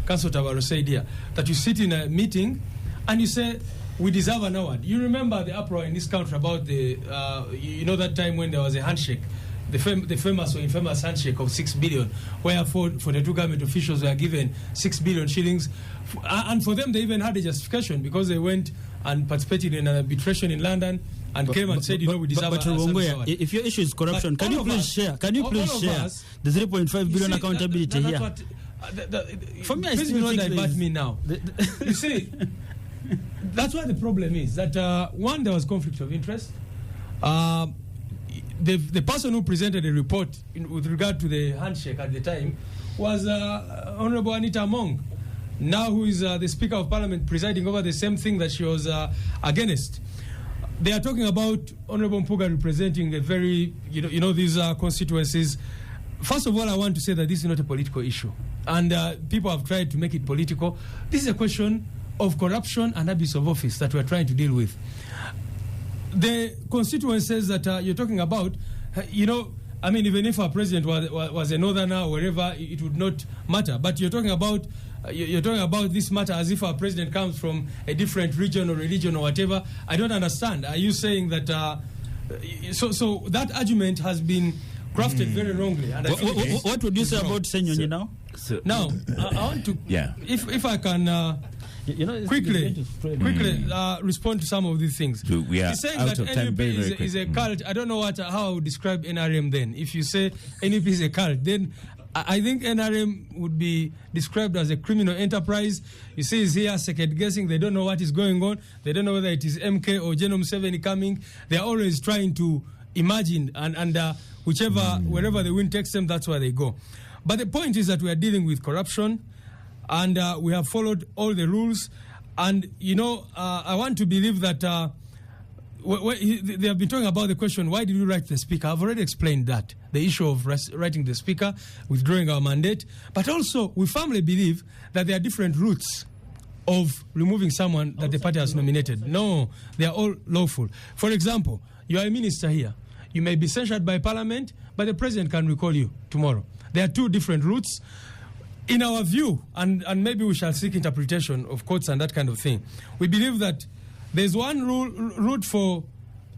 Councillor Tabaro said here, that you sit in a meeting and you say, we deserve an award. You remember the uproar in this country about the, that time when there was a handshake, the famous or infamous handshake of 6 billion, where for the 2 government officials were given 6 billion shillings. And for them, they even had a justification, because they went and participated in an arbitration in London and came and said, we deserve an award. If your issue is corruption, can you please share the 3.5 billion accountability here? For me, I still don't divert me now. You see, that's why the problem is that, one, there was conflict of interest. The person who presented a report with regard to the handshake at the time was Honorable Anita Among, now who is the Speaker of Parliament, presiding over the same thing that she was against. They are talking about Honorable Mpuga representing a very, these constituencies. First of all, I want to say that this is not a political issue, and people have tried to make it political. This is a question of corruption and abuse of office that we're trying to deal with. The constituencies that you're talking about, even if our president was a northerner or wherever, it would not matter. But you're talking about this matter as if our president comes from a different region or religion or whatever. I don't understand. Are you saying that? So that argument has been crafted very wrongly. And what would you say about Senyonyi now? Now, I want to, if I can. Quickly respond to some of these things. We are He's saying out that of time. NUP is a cult. I don't know how I would describe NRM then. If you say NUP is a cult, then I think NRM would be described as a criminal enterprise. You see, he's here second guessing. They don't know what is going on. They don't know whether it is MK or General Museveni coming. They are always trying to imagine, and wherever the wind takes them, that's where they go. But the point is that we are dealing with corruption, and we have followed all the rules. And, I want to believe that they have been talking about the question, why did we write the speaker? I've already explained that, the issue of writing the speaker, withdrawing our mandate. But also, we firmly believe that there are different routes of removing someone that the party has nominated. No, they are all lawful. For example, you are a minister here. You may be censured by Parliament, but the president can recall you tomorrow. There are 2 different routes. In our view, and maybe we shall seek interpretation of courts and that kind of thing, we believe that there's one route for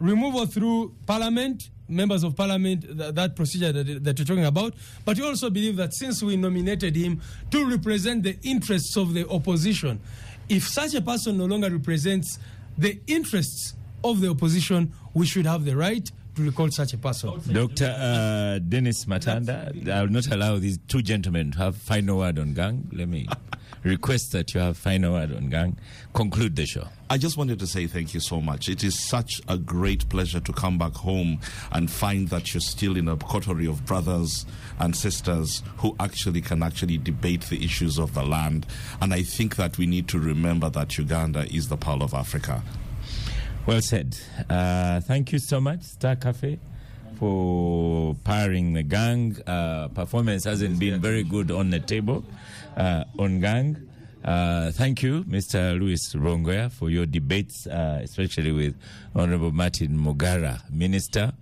removal through Parliament, members of Parliament, that procedure that you're talking about. But we also believe that since we nominated him to represent the interests of the opposition, if such a person no longer represents the interests of the opposition, we should have the right to recall such a person. Dr. Dennis Matanda, I will not allow these two gentlemen to have final word on gang. Let me request that you have final word on gang. Conclude the show. I just wanted to say thank you so much. It is such a great pleasure to come back home and find that you're still in a coterie of brothers and sisters who can debate the issues of the land. And I think that we need to remember that Uganda is the Pearl of Africa. Well said. Thank you so much, Star Cafe, for powering the gang. Performance hasn't been very good on the table on gang. Thank you, Mr. Louis Rongoya, for your debates, especially with Honorable Martin Mugara, Minister.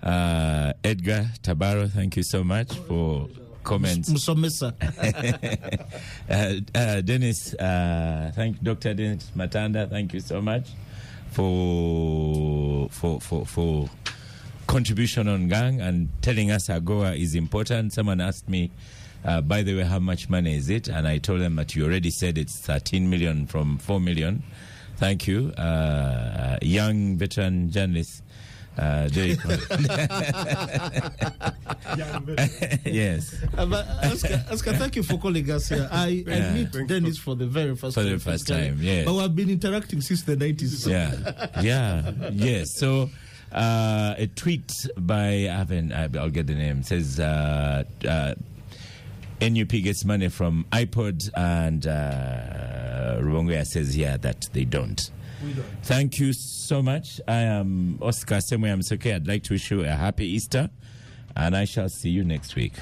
Edgar Tabaro, thank you so much for comments. Dennis, Dr. Dennis Matanda, thank you so much for contribution on gang and telling us AGOA is important. Someone asked me, by the way, how much money is it? And I told them that you already said it's 13 million from 4 million. Thank you. Young veteran journalist. Yes. Oscar, thank you for calling us here. I meet Dennis for the very first time. Yeah. But we've been interacting since the 90s. Yes. So a tweet by I'll get the name, says NUP gets money from iPod, and Rwongwea says that they don't. Thank you so much. I am Oscar Semwe Amsoke. I'd like to wish you a happy Easter, and I shall see you next week.